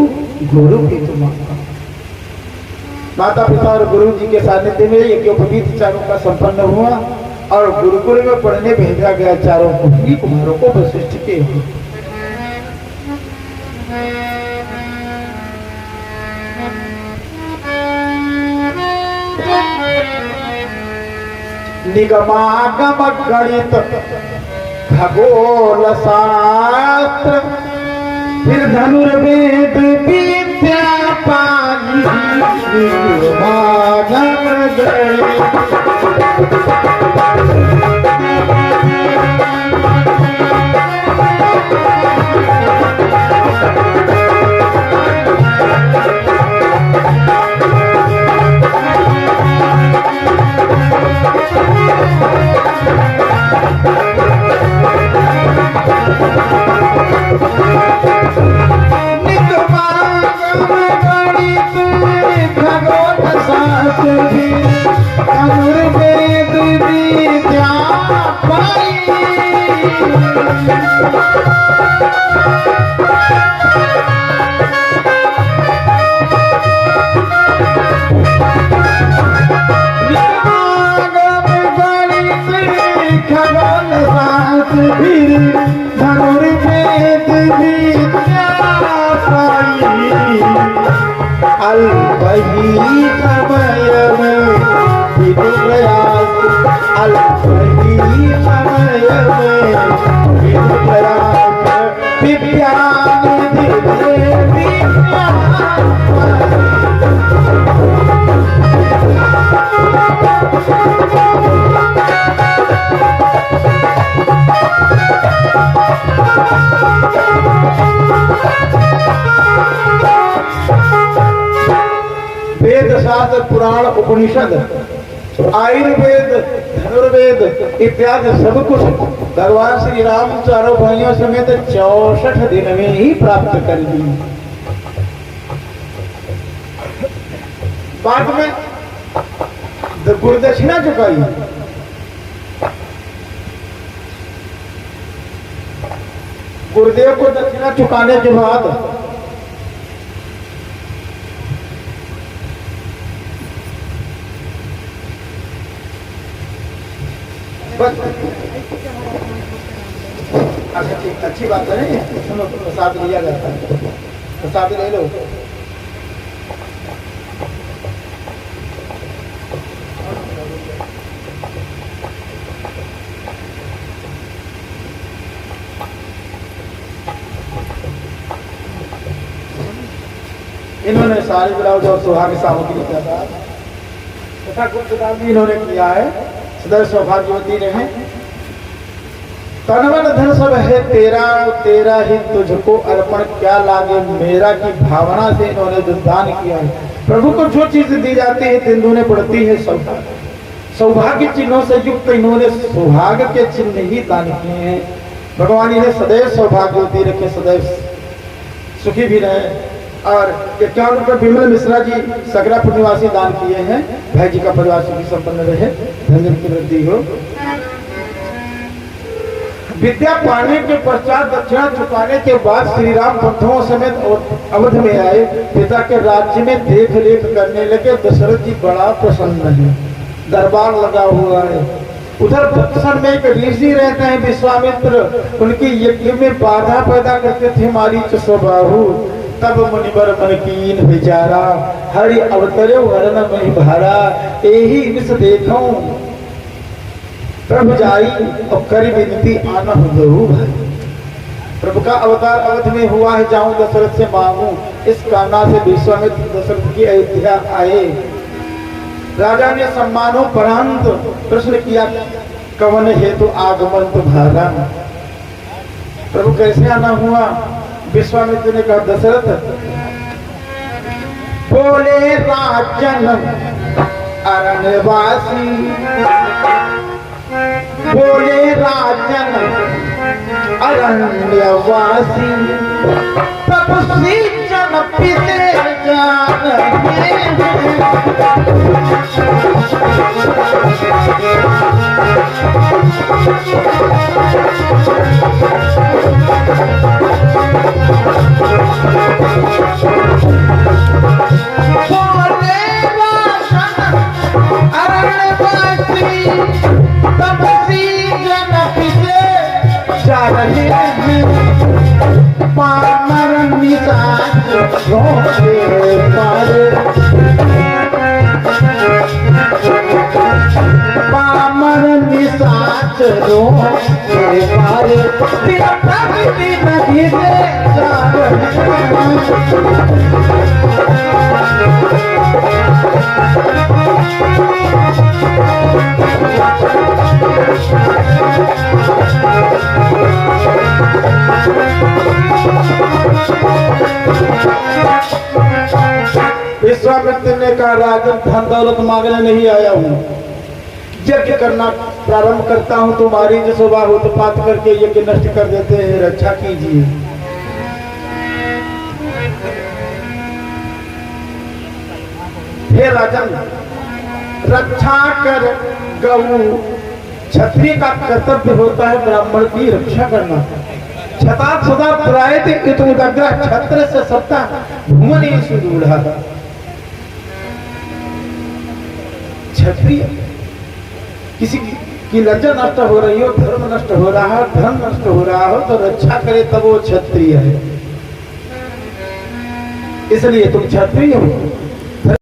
गुरु की तुम्हारा। माता पिता और गुरु जी के सानिध्य में यज्ञोपवीत चारों का संपन्न हुआ और गुरुकुल में पढ़ने भेजा गया चारों पुत्री कुमारों को वशिष्ठ के। निगमागम गणित खगोल शास्त्र, फिर धनुर्वेद विद्या पाली, निगमागम गणित। शास्त्र पुराण उपनिषद आयुर्वेद धनुर्वेद इत्यादि सब कुछ भगवान श्री राम चारों भाइयों समेत 64 दिन में ही प्राप्त कर ली। बाद में गुरुदक्षिणा चुकाई। गुरुदेव को दक्षिणा चुकाने के बाद बस अच्छी बात है। सुनो, प्रसाद लिया जाता है, प्रसाद ले लो। इन्होंने सारे ब्लाउज और सुहाग सामग्री तथा गुप्तदान भी इन्होंने किया है। सदैव सौभाग्यवती रहे। तन मन धन सब है तेरा, तेरा ही तुझको अर्पण क्या लागे मेरा की भावना से इन्होंने जो दान किया है। प्रभु को जो चीज दी जाती है तिंदु ने पड़ती है सौभाग्य। सौभाग्य चिन्हों से युक्त इन्होंने सौभाग्य के चिन्ह ही दान किए हैं। भगवान इन्हें सदैव सौभाग्यवती रखे, सदैव सुखी भी रहे। और 51 रुपये विमल मिश्रा जी सकरापुर निवासी दान किए हैं। भाई जी का परिवार सुखी संपन्न रहे, धन की वृद्धि हो। विद्या पाने के पश्चात दक्षिणा चुकाने के बाद श्री राम बंधुओं समेत अवध में आए। पिता के राज्य में देख रेख करने लगे। दशरथ जी बड़ा प्रसन्न है, दरबार लगा हुआ है। उधर बक्सर में एक ऋषि रहते हैं विश्वामित्र, उनके यज्ञ में बाधा पैदा करते थे मारीच स्वबाहु। तब मुनिवर मन कीन विचारा, हरि अवतरे हरन मही भारा, एही विष देखो प्रभु जाई और करी विनती आना हो भाई। प्रभु का अवतार अवध में हुआ है, जाऊं दशरथ से मांगू, इस कामना से विश्वामित्र दशरथ की अयोध्या आए। राजा ने सम्मानोपरांत प्रश्न किया, कवन हेतु आगमन तुम्हारा? प्रभु कैसे आना हुआ? विश्वामित्र ने कहा, दशरथ बोले राजन अरण्यवासी, बोले राजन अरण्यवासी, तपस्वी जन पिते जान विश्वामित्र ने कहा, राजन धन दौलत मांगने नहीं आया हूँ, यज्ञ करना प्रारंभ करता हूँ। तुम्हारी जो स्वभाव उत्पात करके यज्ञ नष्ट कर देते हैं, रक्षा कीजिए। हे राजन, रक्षा कर गऊ, क्षत्रिय का कर्तव्य होता है ब्राह्मण की रक्षा करना। छता सदा प्रायत इतुदग्रह क्षत्र से सत्ता भुवने सुदूढ़ा। क्षत्रिय किसी की लज्जा नष्ट हो रही हो, धर्म नष्ट हो रहा है, धर्म नष्ट हो रहा हो, तो रक्षा करे तब वो क्षत्रिय है। इसलिए तुम क्षत्रिय हो।